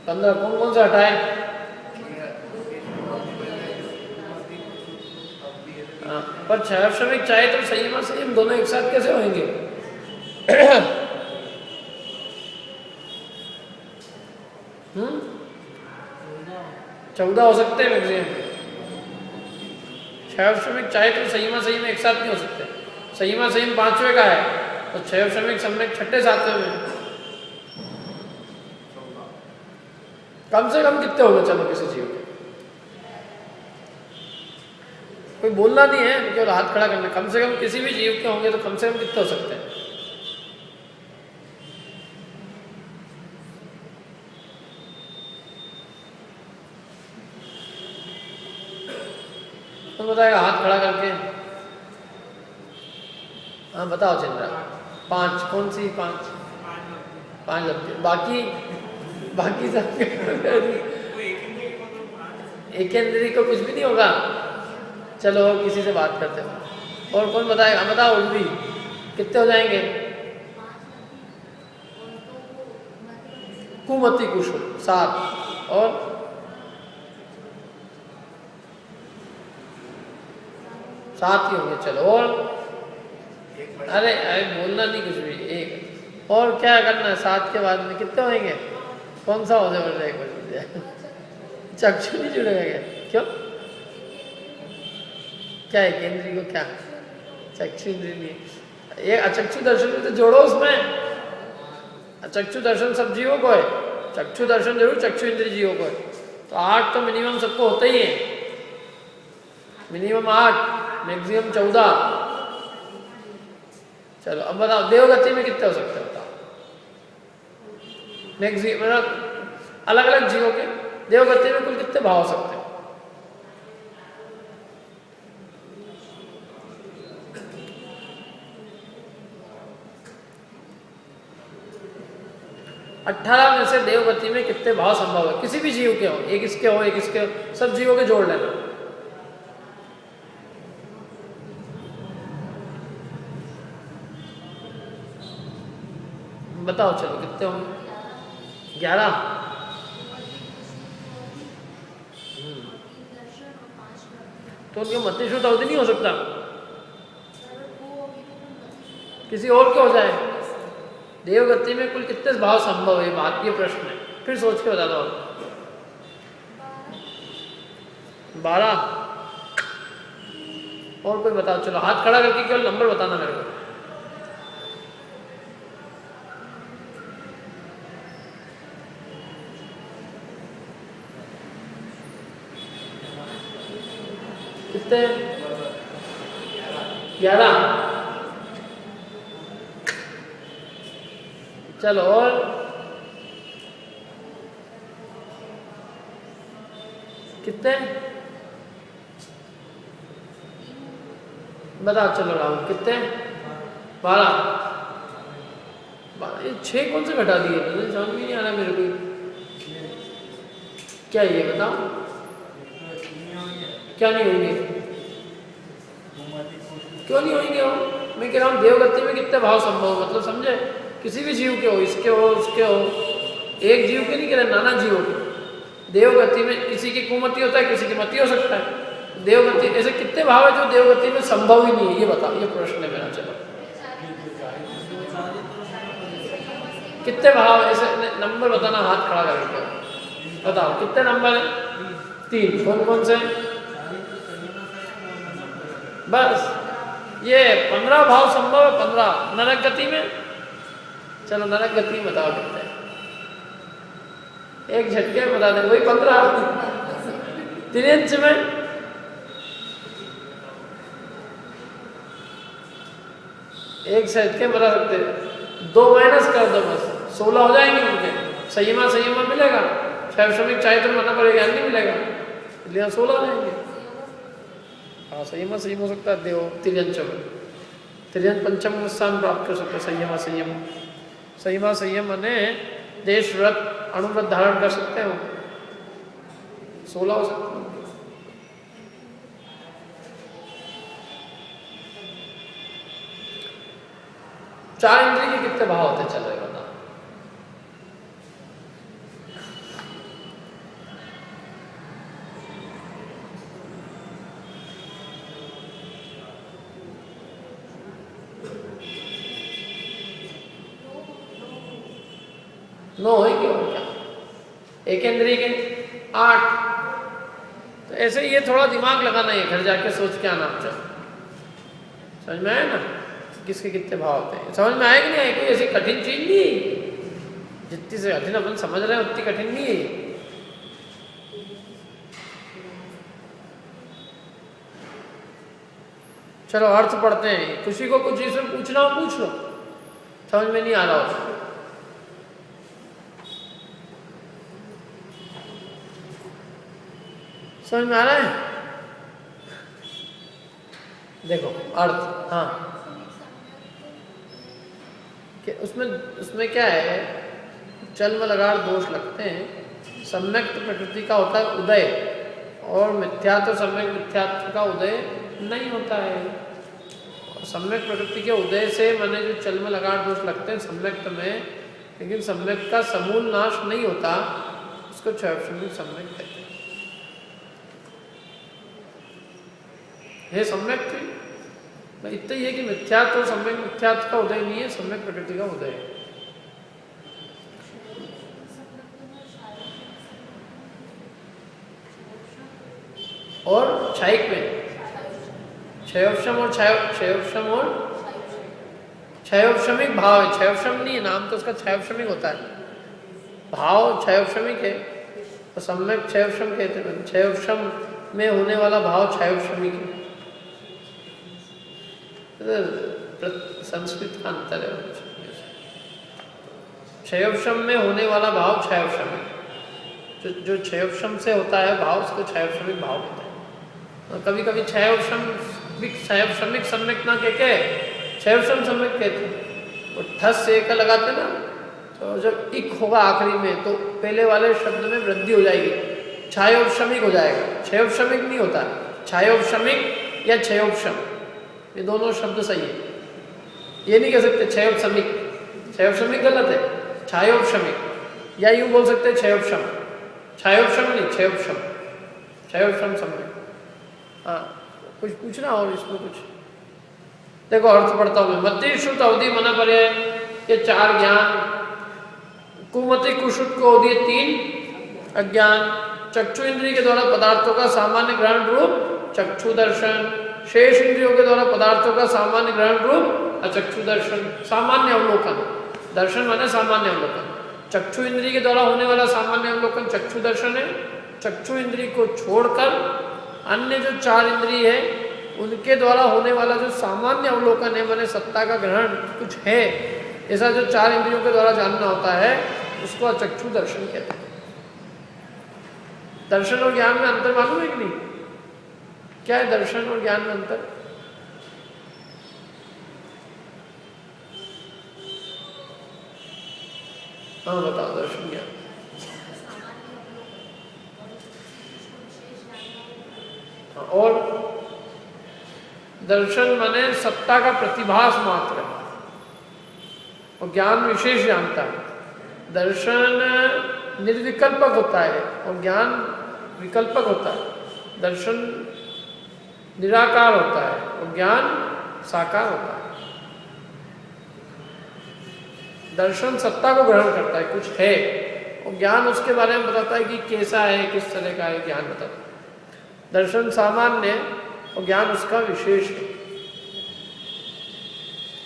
पंद्रह कौन कौन से हटाए, पर 6 श्रमिक चाहे तो संयमा संयम दोनों एक साथ कैसे होंगे, 14 हो सकते हैं मैक्सिमम, 6 श्रमिक चाहे तो संयमा संयम एक साथ नहीं हो सकते, संयमा संयम 5वें का है तो 6 श्रमिक सम्यक 6ठे 7वें में, कम से कम कितने होंगे चलो किसी जीव के, कोई बोलना नहीं है, केवल हाथ खड़ा करना। कम से कम किसी भी जीव के होंगे तो कम से कम कितने हो सकते हैं? तो बताएगा हाथ खड़ा करके? हाँ बताओ चंद्रा। 5? कौन सी 5? 5 लगते, बाकी बाकी सब एक इंद्री को कुछ भी नहीं होगा। चलो किसी से बात करते हो। और कौन बताएगा? बताओ उर्वी, कितने हो जाएंगे? कुमति कुशल 7 और 7 ही होंगे। चलो और अरे अरे बोलना नहीं कुछ भी। एक और क्या करना है 7 के बाद में? कितने होंगे? कौन सा हो जाए? चक्षु नहीं जुड़ेगा क्या? क्यों? क्या है केंद्री को? क्या चक्षु इंद्री नहीं? ये अचक्षु दर्शन में तो जोड़ो उसमें। अचक्षु दर्शन सब जीवों को है, चक्षु दर्शन जरूर चक्षु इंद्री जीवों को है। तो 8 तो मिनिमम सबको होता ही है। Minimum 8, maximum 14। चलो अब बताओ देवगति में कितने हो सकते हैं? बताओ मैक्सिमम मतलब अलग अलग जीवों के देवगति में कुल कितने भाव हो सकते हैं? 18 में से देवगति में कितने भाव संभव है? किसी भी जीव के हो, एक इसके हो एक इसके हो, सब जीवों के जोड़ लेना। बताओ चलो कितने होंगे? 11। तो उनके मतिश्रुत अवधि नहीं हो सकता? किसी और के हो जाए। देवगति में कुल कितने भाव संभव है? बात ये प्रश्न है, फिर सोच के बता दो। 12 और कोई बताओ। चलो हाथ खड़ा करके केवल नंबर बताना मेरे को। कितने? 11। चलो और कितने? बताओ चलो राहुल कितने? 12। ये 6 कौन से घटा दिए? समझ में नहीं आ रहा मेरे को। क्या ये बताओ? क्या नहीं होंगे? क्यों नहीं होंगे? हो मैं कह रहा हूँ देवगति में कितने भाव संभव, मतलब समझे? किसी भी जीव के हो, इसके हो उसके हो, एक जीव के नहीं कह रहे, नाना जीवों के। देवगति में किसी की कुमति होता है, किसी की मति हो सकता है। देवगति ऐसे कितने भाव है जो देवगति में संभव ही नहीं है? ये बताओ, ये प्रश्न है मेरा। चलो कितने भाव ऐसे नंबर बताना, हाथ खड़ा करके बताओ कितने नंबर है? 3। कौन कौन से? बस ये 15 भाव संभव है। 15 नरक गति में। चलो नरक गति में बताओ कितने? एक झटके में बता दे वही 15। तिर्यंच में एक झटके बता सकते, 2 माइनस कर दो बस, 16 हो जाएंगे उनके। संयमा संयमा मिलेगा, शैवश्रमिक चाहे तो मानना पड़ेगा, नहीं मिलेगा इसलिए 16 हो जाएंगे। हाँ संयमा संयम हो सकता है देव तिर्यंच में। तिर्यंच पंचम स्थान प्राप्त कर सकते संयमा संयम। संयमा संयम माने देश व्रत अणुव्रत धारण कर सकते हो, 16 हो सकते हैं। 4 इंद्रिय के कितने भाव होते? चलो ये बता। नौ है क्यों? क्या एक इंद्रिय के 8। तो ऐसे ये थोड़ा दिमाग लगाना है, घर जाके सोच के आना। अच्छा समझ में आया ना किसके कितने भाव होते हैं? समझ में आएगा नहीं आएगा? कोई ऐसी कठिन चीज नहीं है, जितनी से कठिन अपन समझ रहे हैं उतनी कठिन नहीं है। चलो अर्थ पढ़ते हैं। किसी को कुछ इसमें पूछना हो पूछ लो, समझ में नहीं आ रहा हो। समझ में आ रहा है? देखो अर्थ, हाँ कि उसमें क्या है, चल में लगाड़ दोष लगते हैं। सम्यक प्रकृति का होता है उदय, और मिथ्या तो सम्यक मिथ्यात्व का उदय नहीं होता है। सम्यक प्रकृति के उदय से माने जो चल में लगाड़ दोष लगते हैं सम्यक्त में, लेकिन सम्यक का समूल नाश नहीं होता, उसको क्षयक्षणिक सम्यक कहते हैं। हे सम्यक थी, इतना ही है कि मिथ्यात्व और सम्यक मिथ्यात्व का उदय नहीं है, सम्यक प्रकृति का उदय है। और क्षयिक में क्षयोपशम और क्षयोपशम और क्षयोपशमिक भाव है। क्षयोपशम नहीं है, नाम तो उसका क्षयोपशमिक होता है, भाव क्षयोपशमिक है तो सम्यक क्षयोपशम कहते हैं। क्षयोपशम में होने वाला भाव क्षयोपशमिक है। संस्कृत का अंतर है। क्षयोपशम में होने वाला भाव क्षयोपशमिक, जो क्षयोपशम से होता है भाव, उसको क्षयोपशमिक भाव कहते हैं। और कभी कभी क्षयोपशमिक सम्यक ना कह के क्षयोपशम सम्यक कहते हैं। और ठस से का लगाते ना, तो जब इक होगा आखिरी में तो पहले वाले शब्द में वृद्धि हो जाएगी, क्षयोपशमिक हो जाएगा। क्षयोपशमिक नहीं होता, क्षयोपशमिक या क्षयोपशम, ये दोनों शब्द सही है। ये नहीं कह सकते क्षयोपशमिक, क्षयोपशमिक गलत है, क्षयोपशमिक, या यूँ बोल सकते हैं क्षयोपशम, क्षयोपशम नहीं क्षयोपशम, क्षयोपशम सम्यक। हाँ कुछ पूछना और इसमें कुछ? देखो अर्थ पढ़ता हूँ मैं। मति श्रुत अवधि मना पर्याय, ये चार ज्ञान। कुमति कुश्रुत को अवधि तीन अज्ञान। चक्षु इंद्रिय के द्वारा पदार्थों का सामान्य ग्रहण रूप चक्षु दर्शन। शेष इंद्रियों के द्वारा पदार्थों का सामान्य ग्रहण रूप अचक्षु दर्शन। सामान्य अवलोकन, दर्शन माने सामान्य अवलोकन। चक्षु इंद्रिय के द्वारा होने वाला सामान्य अवलोकन चक्षु दर्शन है। चक्षु इंद्रिय को छोड़कर अन्य जो चार इंद्रिय है उनके द्वारा होने वाला जो सामान्य अवलोकन है, माने सत्ता का ग्रहण कुछ है, ऐसा जो चार इंद्रियों के द्वारा जानना होता है, उसको अचक्षु दर्शन कहते हैं। दर्शन और ज्ञान में अंतर मालूम है कि नहीं? क्या है दर्शन और ज्ञान में अंतर? हाँ बताओ, दर्शन ज्ञान। और दर्शन माने सत्ता का प्रतिभास मात्र है, और ज्ञान विशेष जानता है। दर्शन निर्विकल्पक होता है और ज्ञान विकल्पक होता है। दर्शन निराकार होता है और ज्ञान साकार होता है। दर्शन सत्ता को ग्रहण करता है, कुछ है, और ज्ञान उसके बारे में बताता है कि कैसा है, किस तरह का है, ज्ञान बताता है। दर्शन सामान्य और ज्ञान उसका विशेष है,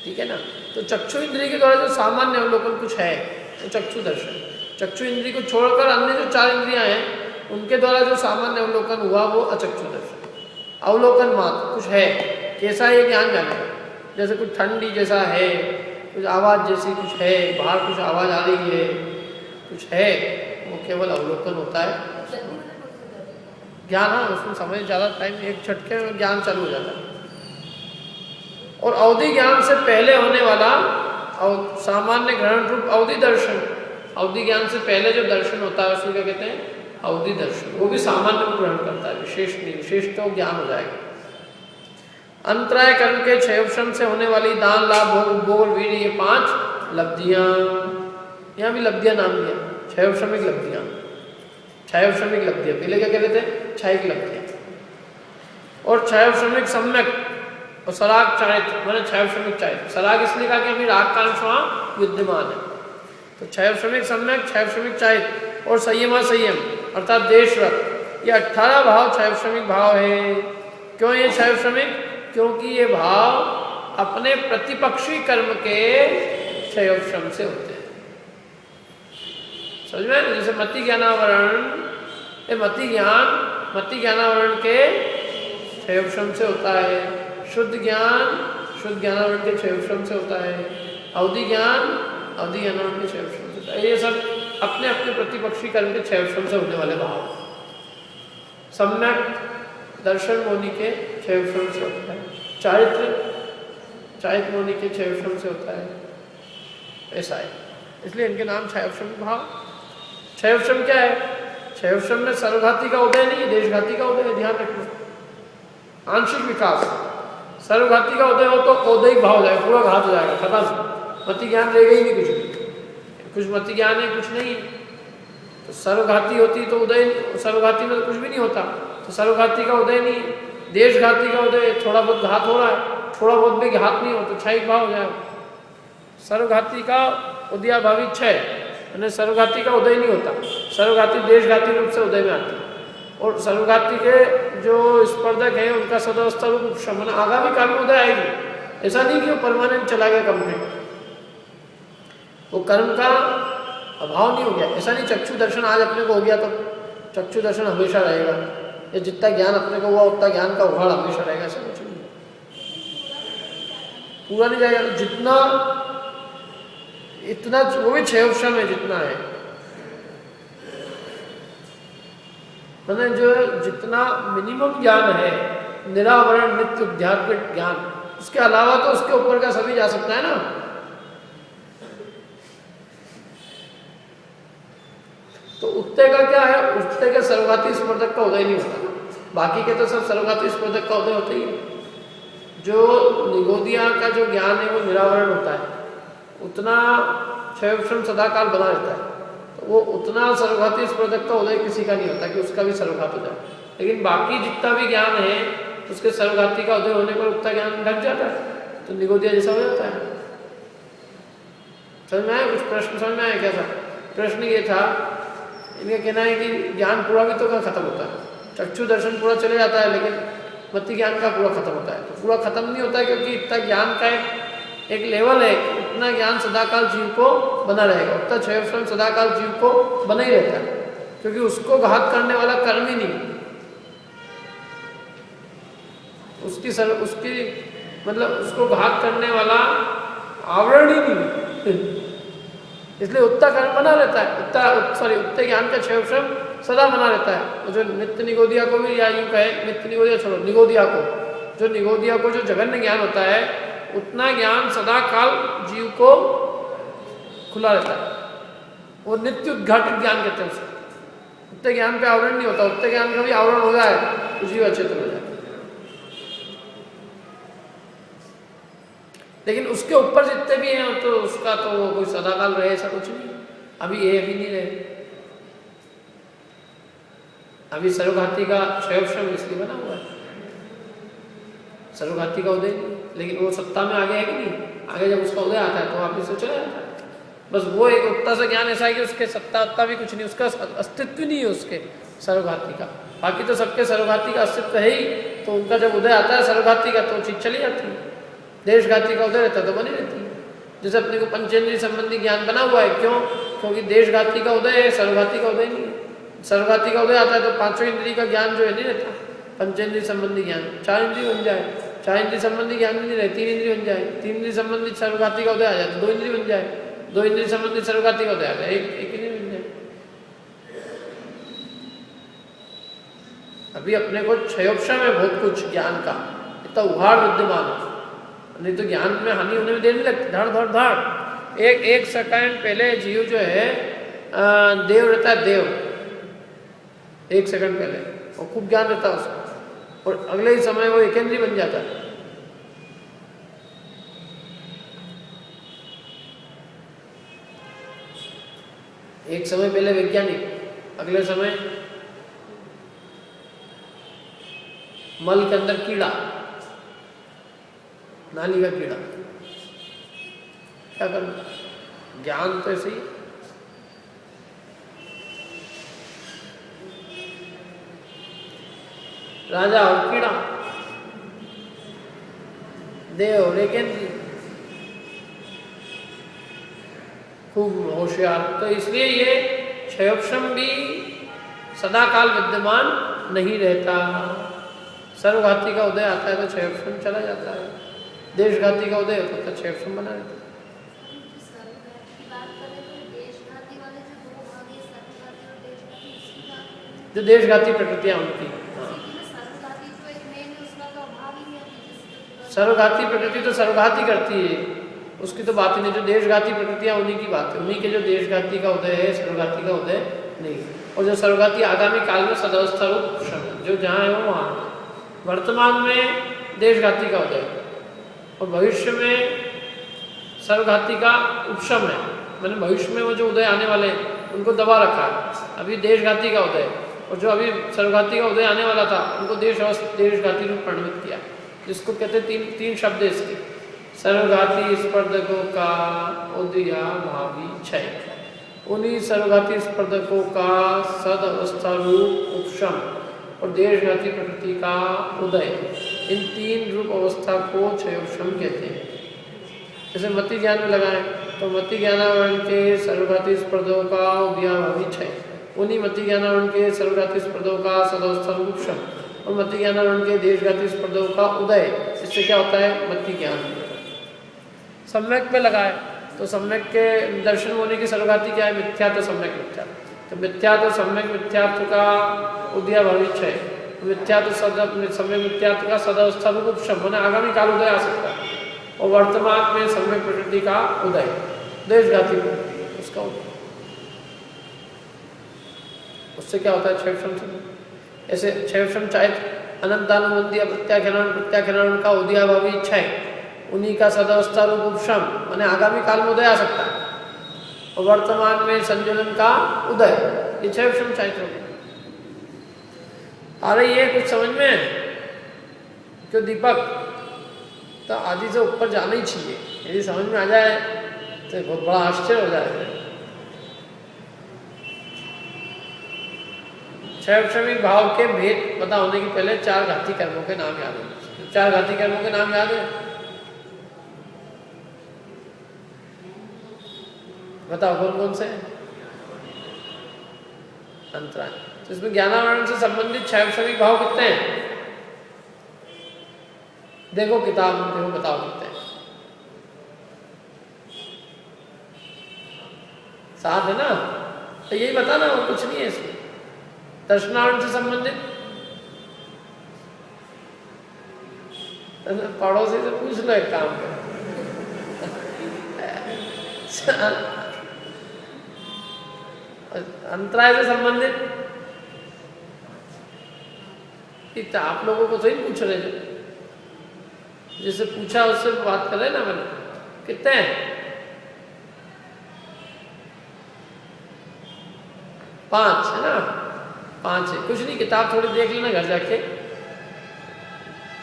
ठीक है ना। तो चक्षु इंद्रिय के द्वारा जो सामान्य अवलोकन कुछ है वो चक्षु दर्शन। चक्षु इंद्रिय को छोड़कर अन्य जो चार इंद्रियां हैं उनके द्वारा जो सामान्य अवलोकन हुआ वो अचक्षु दर्शन। अवलोकन मात्र कुछ है, कैसा है ये ज्ञान जाने, जैसे कुछ ठंडी जैसा है, कुछ आवाज़ जैसी कुछ है, बाहर कुछ आवाज़ आ रही है, कुछ है, वो केवल अवलोकन होता है। ज्ञान, हाँ उसमें समय ज़्यादा टाइम, एक झटके में ज्ञान चालू हो जाता है। और अवधि ज्ञान से पहले होने वाला सामान्य ग्रहण रूप अवधि दर्शन। अवधि ज्ञान से पहले जो दर्शन होता है उसको क्या कहते हैं? अवधि दर्शन। वो भी सामान्य को ग्रहण करता है, विशेष नहीं। विशेष तो ज्ञान हो जाएगा। अंतराय कर्म के क्षयोपशम से होने वाली दान, लाभ, भोग, उपभोग, वीर्य, ये पांच लब्धियां। यहाँ भी लब्धियां नाम दिया, क्षयोपशमिक लब्धियां, क्षयोपशमिक लब्धियां। पहले क्या कहते थे? क्षयिक लब्धियां। और क्षयोपशमिक सम्यक और सराग चारित, मैंने क्षयोपशमिक चारित। सराग इसलिए कहा कि अभी राग का अंश वहाँ विद्यमान है। तो क्षयोपशमिक सम्यक, क्षयोपशमिक चारित और संयमा संयम अर्थात देशरत, ये 18 भाव क्षयोपशमिक भाव है। क्यों ये क्षयोपशमिक? क्योंकि ये भाव अपने प्रतिपक्षी कर्म के क्षयोपशम से होते हैं। समझ में? जैसे मति ज्ञानावरण, मति ज्ञानावरण के क्षयोपशम से होता है। शुद्ध ज्ञानावरण के क्षयोक्षम से होता है। अवधि ज्ञानावरण के क्षयोक्षम से होता है। ये सब अपने अपने प्रतिपक्षी कर्म के क्षयोक्षम से होने वाले भाव। सम्यक दर्शन मोनि के क्षयोक्षम से होता है। चारित्र मोनि के क्षयोक्षम से होता है। ऐसा है, इसलिए इनके नाम क्षयोक्षम भाव। क्षयोक्षम क्या है? क्षयोक्षम में सर्वघाती का उदय नहीं, देशघाती का उदय, ध्यान रखना। आंशिक विकास, सर्वघाती का उदय हो तो औदैहिक भाव हो जाएगा, पूरा घात हो जाएगा, खत्म, मति ज्ञान रहेगा ही नहीं, कुछ मति ज्ञान है, कुछ नहीं। तो सर्वघाती होती तो उदय, सर्वघाती में तो कुछ भी नहीं होता, तो सर्वघाती का उदय नहीं। देशघाती का उदय, थोड़ा बहुत घात हो रहा है, थोड़ा बहुत भी घात नहीं हो तो क्षयिक भाव हो जाएगा। सर्वघाती का उदयाभावी क्षय, यानी सर्वघाती का उदय नहीं होता। सर्वघाती देशघाती रूप से उदय में आती है। और सर्वघाती के जो स्पर्धक है उनका सदावस्था रूप उपशमन आगामी काल में उदय आएगी। ऐसा नहीं कि वो परमानेंट चला गया कंप्लीट, वो कर्म का अभाव नहीं हो गया। ऐसा नहीं चक्षु दर्शन आज अपने को हो गया तो चक्षु दर्शन हमेशा रहेगा, या जितना ज्ञान अपने को हुआ उतना ज्ञान का उघाड़ हमेशा रहेगा, ऐसा कुछ नहीं, पूरा नहीं जाएगा। जितना इतना वो भी क्षयोक्षम है जितना है, मैंने जो जितना मिनिमम ज्ञान है निरावरण नित्य अध्यात्मिक ज्ञान, उसके अलावा तो उसके ऊपर का सभी जा सकता है ना। तो उत्ते का क्या है? उत्ते के सर्वघाती स्पर्धक का उदय नहीं होता, बाकी के तो सब सर्वघाती स्पर्धक का उदय होता ही है। जो निगोदिया का जो ज्ञान है वो निरावरण होता है, उतना क्षयोक्षम सदाकाल बना रहता है, तो वो उतना सर्वघाती स्पर्धक का उदय किसी का नहीं होता कि उसका भी सर्वघात हो जाए। लेकिन बाकी जितना भी ज्ञान है उसके सर्वघाती का उदय होने पर उतना ज्ञान घट जाता है, तो निगोदिया जैसा हो जाता है। समझ में आया? कुछ प्रश्न समझ में आया क्या था? प्रश्न ये था, इनका कहना है कि ज्ञान पूरा भी तो खत्म होता है, चक्षु दर्शन पूरा चले जाता है लेकिन मति ज्ञान का पूरा खत्म होता है। तो पूरा खत्म नहीं होता है क्योंकि इतना ज्ञान का एक लेवल है, उतना ज्ञान सदाकाल जीव को बना रहेगा, उतना क्षयोक्षम सदाकाल जीव को बना ही रहता है, क्योंकि उसको घात करने वाला कर्म ही नहीं, उसकी मतलब उसको घात करने वाला आवरण ही नहीं, इसलिए उतना कर्म बना रहता है, उतना ज्ञान का क्षयोक्षम सदा बना रहता है। जो नित्य निगोदिया को भी, या यूं कहे नित्य निगोदिया छोड़ो, निगोदिया को जो जघन्य ज्ञान होता है उतना ज्ञान सदा काल जीव को खुला रहता है, वो नित्य उद्घाटित ज्ञान कहते हैं उसको। उतने ज्ञान पे आवरण नहीं होता, उतने ज्ञान का भी आवरण हो जाए तो जीव अचेतन हो जाए। लेकिन उसके ऊपर जितने भी हैं तो उसका तो कोई सदाकाल रहे ऐसा कुछ नहीं, अभी ये भी नहीं रहे। अभी सर्वघाती का क्षयोक्षम इसलिए बना हुआ है, सर्वघाती का उदय, लेकिन वो सत्ता में आगे है कि नहीं, आगे जब उसका उदय आता है तो वापिस से चला जाता है। बस वो एक उत्ता सा ज्ञान ऐसा है कि उसके सत्ता भी कुछ नहीं, उसका अस्तित्व नहीं है उसके सर्वघाती का। बाकी तो सबके सर्वघाती का अस्तित्व है ही, तो उनका जब उदय आता है सर्वघाती का तो चीज चली जाती है। देशघाती का उदय रहता है तो बनी रहती है। जैसे अपने को पंचेंद्रिय संबंधी ज्ञान बना हुआ है, क्यों? क्योंकि देशघाती का उदय है, सर्वघाती का उदय नहीं है। सर्वघाती का उदय आता है तो पांचों इंद्रिय का ज्ञान जो है नहीं रहता, पंचेंद्रिय संबंधी ज्ञान, 4 इंद्रिय बन जाए, 4 इंद्रिय संबंधी ज्ञान भी नहीं रहे, 3 इंद्रिय बन जाए, 3 इंद्रिय संबंधी सर्वघाती का उदय आ जाए तो 2 इंद्रिय बन जाए, 2 इंद्रिय संबंधी सर्वघाती का उदय आ जाए, एक इंद्रिय बन जाए। अभी अपने को क्षयोक्षम है बहुत कुछ ज्ञान का, इतना उघाड़ विद्यमान है, नहीं तो ज्ञान में हानि होने में देर नहीं लगती, धड़ एक सेकंड पहले जीव जो है देव रहता है, देव 1 सेकंड पहले, और खूब ज्ञान रहता है उसको, और अगले ही समय वो एकेंद्रीय बन जाता है। एक समय पहले वैज्ञानिक, अगले समय मल के अंदर कीड़ा, नाली का कीड़ा, क्या करना? ज्ञान तो ऐसे ही। राजा और कीड़ा, देव और एकेंद्रीय, खूब होशियार। तो इसलिए ये क्षयोक्षम भी सदाकाल विद्यमान नहीं रहता, सर्वघाती का उदय आता है तो क्षयक्षम चला जाता है, देशघाती का उदय होता है तो क्षयक्षम बना रहता है। जो देशघाती प्रकृतियाँ उनकी, हाँ, सर्वघाती प्रकृति तो सर्वघाती करती है, उसकी तो बात ही नहीं। जो देशघाती प्रकृतियाँ उन्हीं की बात है, उन्हीं के जो देशघाती का उदय है, सर्वघाती का उदय नहीं। और जो सर्वघाती आगामी काल में सदवस्था रूप उपशम, जो जहाँ है वो वहाँ, वर्तमान में देशघाती का उदय और भविष्य में सर्वघाती का उपशम है। मैंने भविष्य में वो जो उदय आने वाले उनको दबा रखा है, अभी देशघाती का उदय, और जो अभी सर्वघाती का उदय आने वाला था उनको देशघाती रूप परिणमित किया, जिसको कहते तीन शब्द इसके, सर्वघाती स्पर्धकों का उदया भावी क्षय, उन्हीं सर्वघाती स्पर्धकों का सद अवस्था रूप उपशम और देशघाती प्रकृति का उदय, इन तीन रूप अवस्था को क्षयोपशम कहते हैं। जैसे मति ज्ञान में लगाएं तो मति ज्ञानावरण के सर्वघाती स्पर्धों का उदया भावी क्षय, उन्हीं मति ज्ञानावरण के सर्वघाती स्पर्धों का सदवस्था रूप उपशम और मति ज्ञानावरण के देशघाती स्पर्धों का उदय, इससे क्या होता है मति ज्ञान। सम्यक पे लगाए तो सम्यक के दर्शन होने की सर्वघाती क्या है, मिथ्या तो सम्यक मिथ्या, तो मिथ्या तो सम्यक मिथ्यात्व का उदया भावी क्षय, मिथ्या तो सम्यक मिथ्यात्व का सदावस्था रूप उपशम, माने आगामी काल उदय आ सकता है, और वर्तमान में सम्यक प्रकृति का उदय, देशघाती प्रकृति उसका उदय, उससे क्या होता है क्षयक्षम। ऐसे क्षयक्षम चाहे अनंतानुबंधी प्रत्याख्यान का उदया भावी क्षय, उन्हीं का सदावस्था रूप उपशम, माने आगामी काल में उदय आ सकता है, और वर्तमान में संजुलन का उदय, ये क्षयक्षम चारित्र हो गया। आ रही है कुछ समझ में? जो दीपक तो आदि से ऊपर जाना ही चाहिए, यदि समझ में आ जाए तो बहुत बड़ा आश्चर्य हो जाएगा। क्षयक्षमिक भाव के भेद पता होने के पहले चार घाती कर्मों के नाम याद होने चाहिए। चार घाती कर्मों के नाम याद है? बताओ कौन कौन से? अंतराय। तो इसमें ज्ञानावरण से संबंधित क्षयक्षमिक भाव कितने हैं? देखो किताब में, देखो बताओ कितने हैं? 7 है ना? तो यही बताना, और कुछ नहीं है इसमें। दर्शनावरण से संबंधित पड़ोसी से पूछ लो, एक काम करो। अंतराय से संबंधित आप लोगों को तो ही पूछ रहे थे, जिससे पूछा उससे बात कर रहे ना मैंने। कितने हैं? 5 है ना? 5 है। कुछ नहीं, किताब थोड़ी देख लेना घर जाके,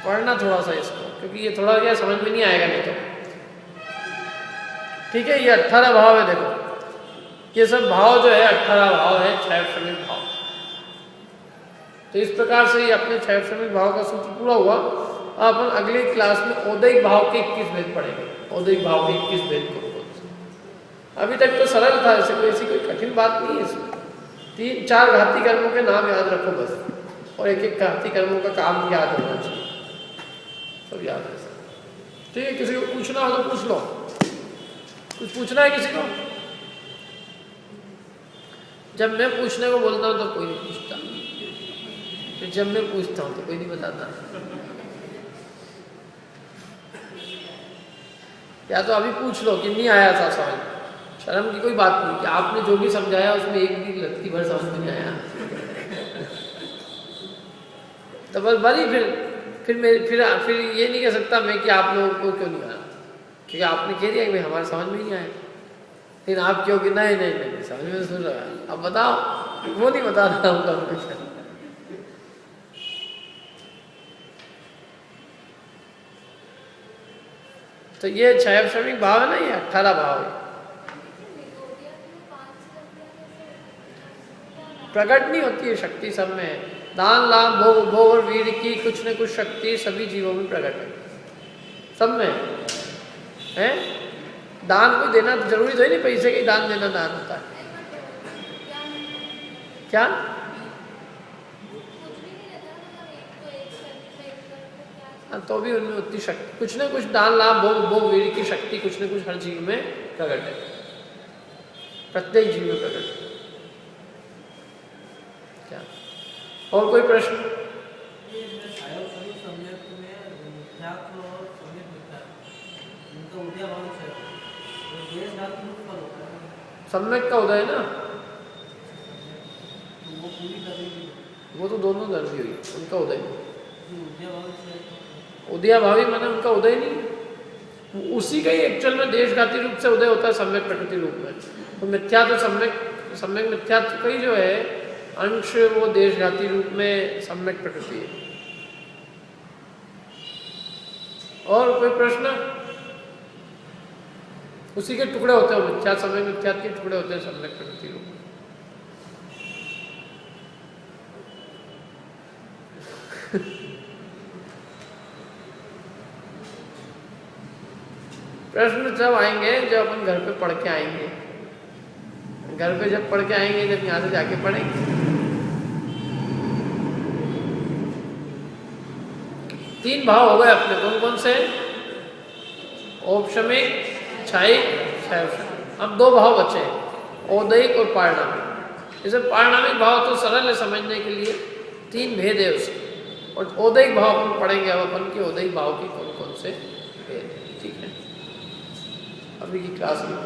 पढ़ना थोड़ा सा इसको, क्योंकि ये थोड़ा क्या समझ में नहीं आएगा नहीं तो। ठीक है, ये 18 भाव है। देखो ये सब भाव जो है 18 भाव है, क्षयक्षमिक भाव। तो इस प्रकार से ही अपने क्षयक्षमिक भाव का सूत्र पूरा हुआ। अपन अगली क्लास में औदैहिक भाव के 21 भेद पढ़ेंगे। औदैहिक भाव के 21 भेद को अभी तक तो सरल था, ऐसी कोई कठिन बात नहीं है इसमें। 3-4 घाती कर्मों के नाम याद रखो बस, और एक एक घाती कर्मों का काम याद होना चाहिए, सब याद है। ठीक है, किसी को पूछना हो तो पूछ लो। कुछ पूछना है किसी को? जब मैं पूछने को बोलता हूँ तो कोई नहीं पूछता, फिर जब मैं पूछता हूँ तो कोई नहीं बताता। या तो अभी पूछ लो कि नहीं आया था समझ, शर्म की कोई बात नहीं कि आपने जो भी समझाया उसमें एक भी लड़की भर समझ में नहीं आया तो बस बड़ी फिर ये नहीं कह सकता मैं कि आप लोगों को क्यों नहीं आया, क्योंकि आपने कह दिया कि भाई हमारे समझ में नहीं आया। लेकिन आप क्यों कि नहीं समझ में सुन रहा है, अब बताओ। वो नहीं बता रहा हूँ कंपटीशन। तो ये क्षयक्षमिक भाव है ना, ये 18 भाव है। प्रकट नहीं होती है शक्ति सब में। दान लाभ भोग और वीर की कुछ न कुछ शक्ति सभी जीवों में प्रकट है, सब में है। दान को देना तो जरूरी तो नहीं पैसे के दान देना दान होता है। क्या तो भी उनमें उतनी शक्ति, कुछ न कुछ दान लाभ भोग भोग वीर की शक्ति कुछ न कुछ हर जीव में प्रकट है, प्रत्येक जीव में प्रकट है। क्या और कोई प्रश्न? सम्यक का उदय ना, वो तो दोनों दर्जी हुई, उनका उदय नहीं। उदयाभावी माने उनका उदय नहीं, उसी का ही एक्चुअल में देशघाती रूप से उदय होता है सम्यक प्रकृति रूप में। तो मिथ्या तो सम्यक मिथ्यात्व का ही जो है अंश वो देशघाती रूप में सम्यक प्रकृति है। और कोई प्रश्न? उसी के टुकड़े होते हैं मिथ्या, सम्यक मिथ्यात्व के टुकड़े होते हैं सम्यक प्रकृति रूप में। प्रश्न जब आएंगे जब अपन घर पे पढ़ के आएंगे, घर पे जब पढ़ के आएंगे, जब यहाँ से जाके पढ़ेंगे। तीन भाव हो गए अपने, कौन कौन से? औपशमिक, क्षयिक, क्षयवशमिक। अब दो भाव बचे, औदैहिक और पारिणामिक। जैसे पारिणामिक भाव तो सरल है समझने के लिए, तीन भेद है उसके, और औदैहिक भाव अपन पढ़ेंगे अब अपन की औदैहिक भाव की कौन कौन से भेद है। ठीक है, अभी की क्लास में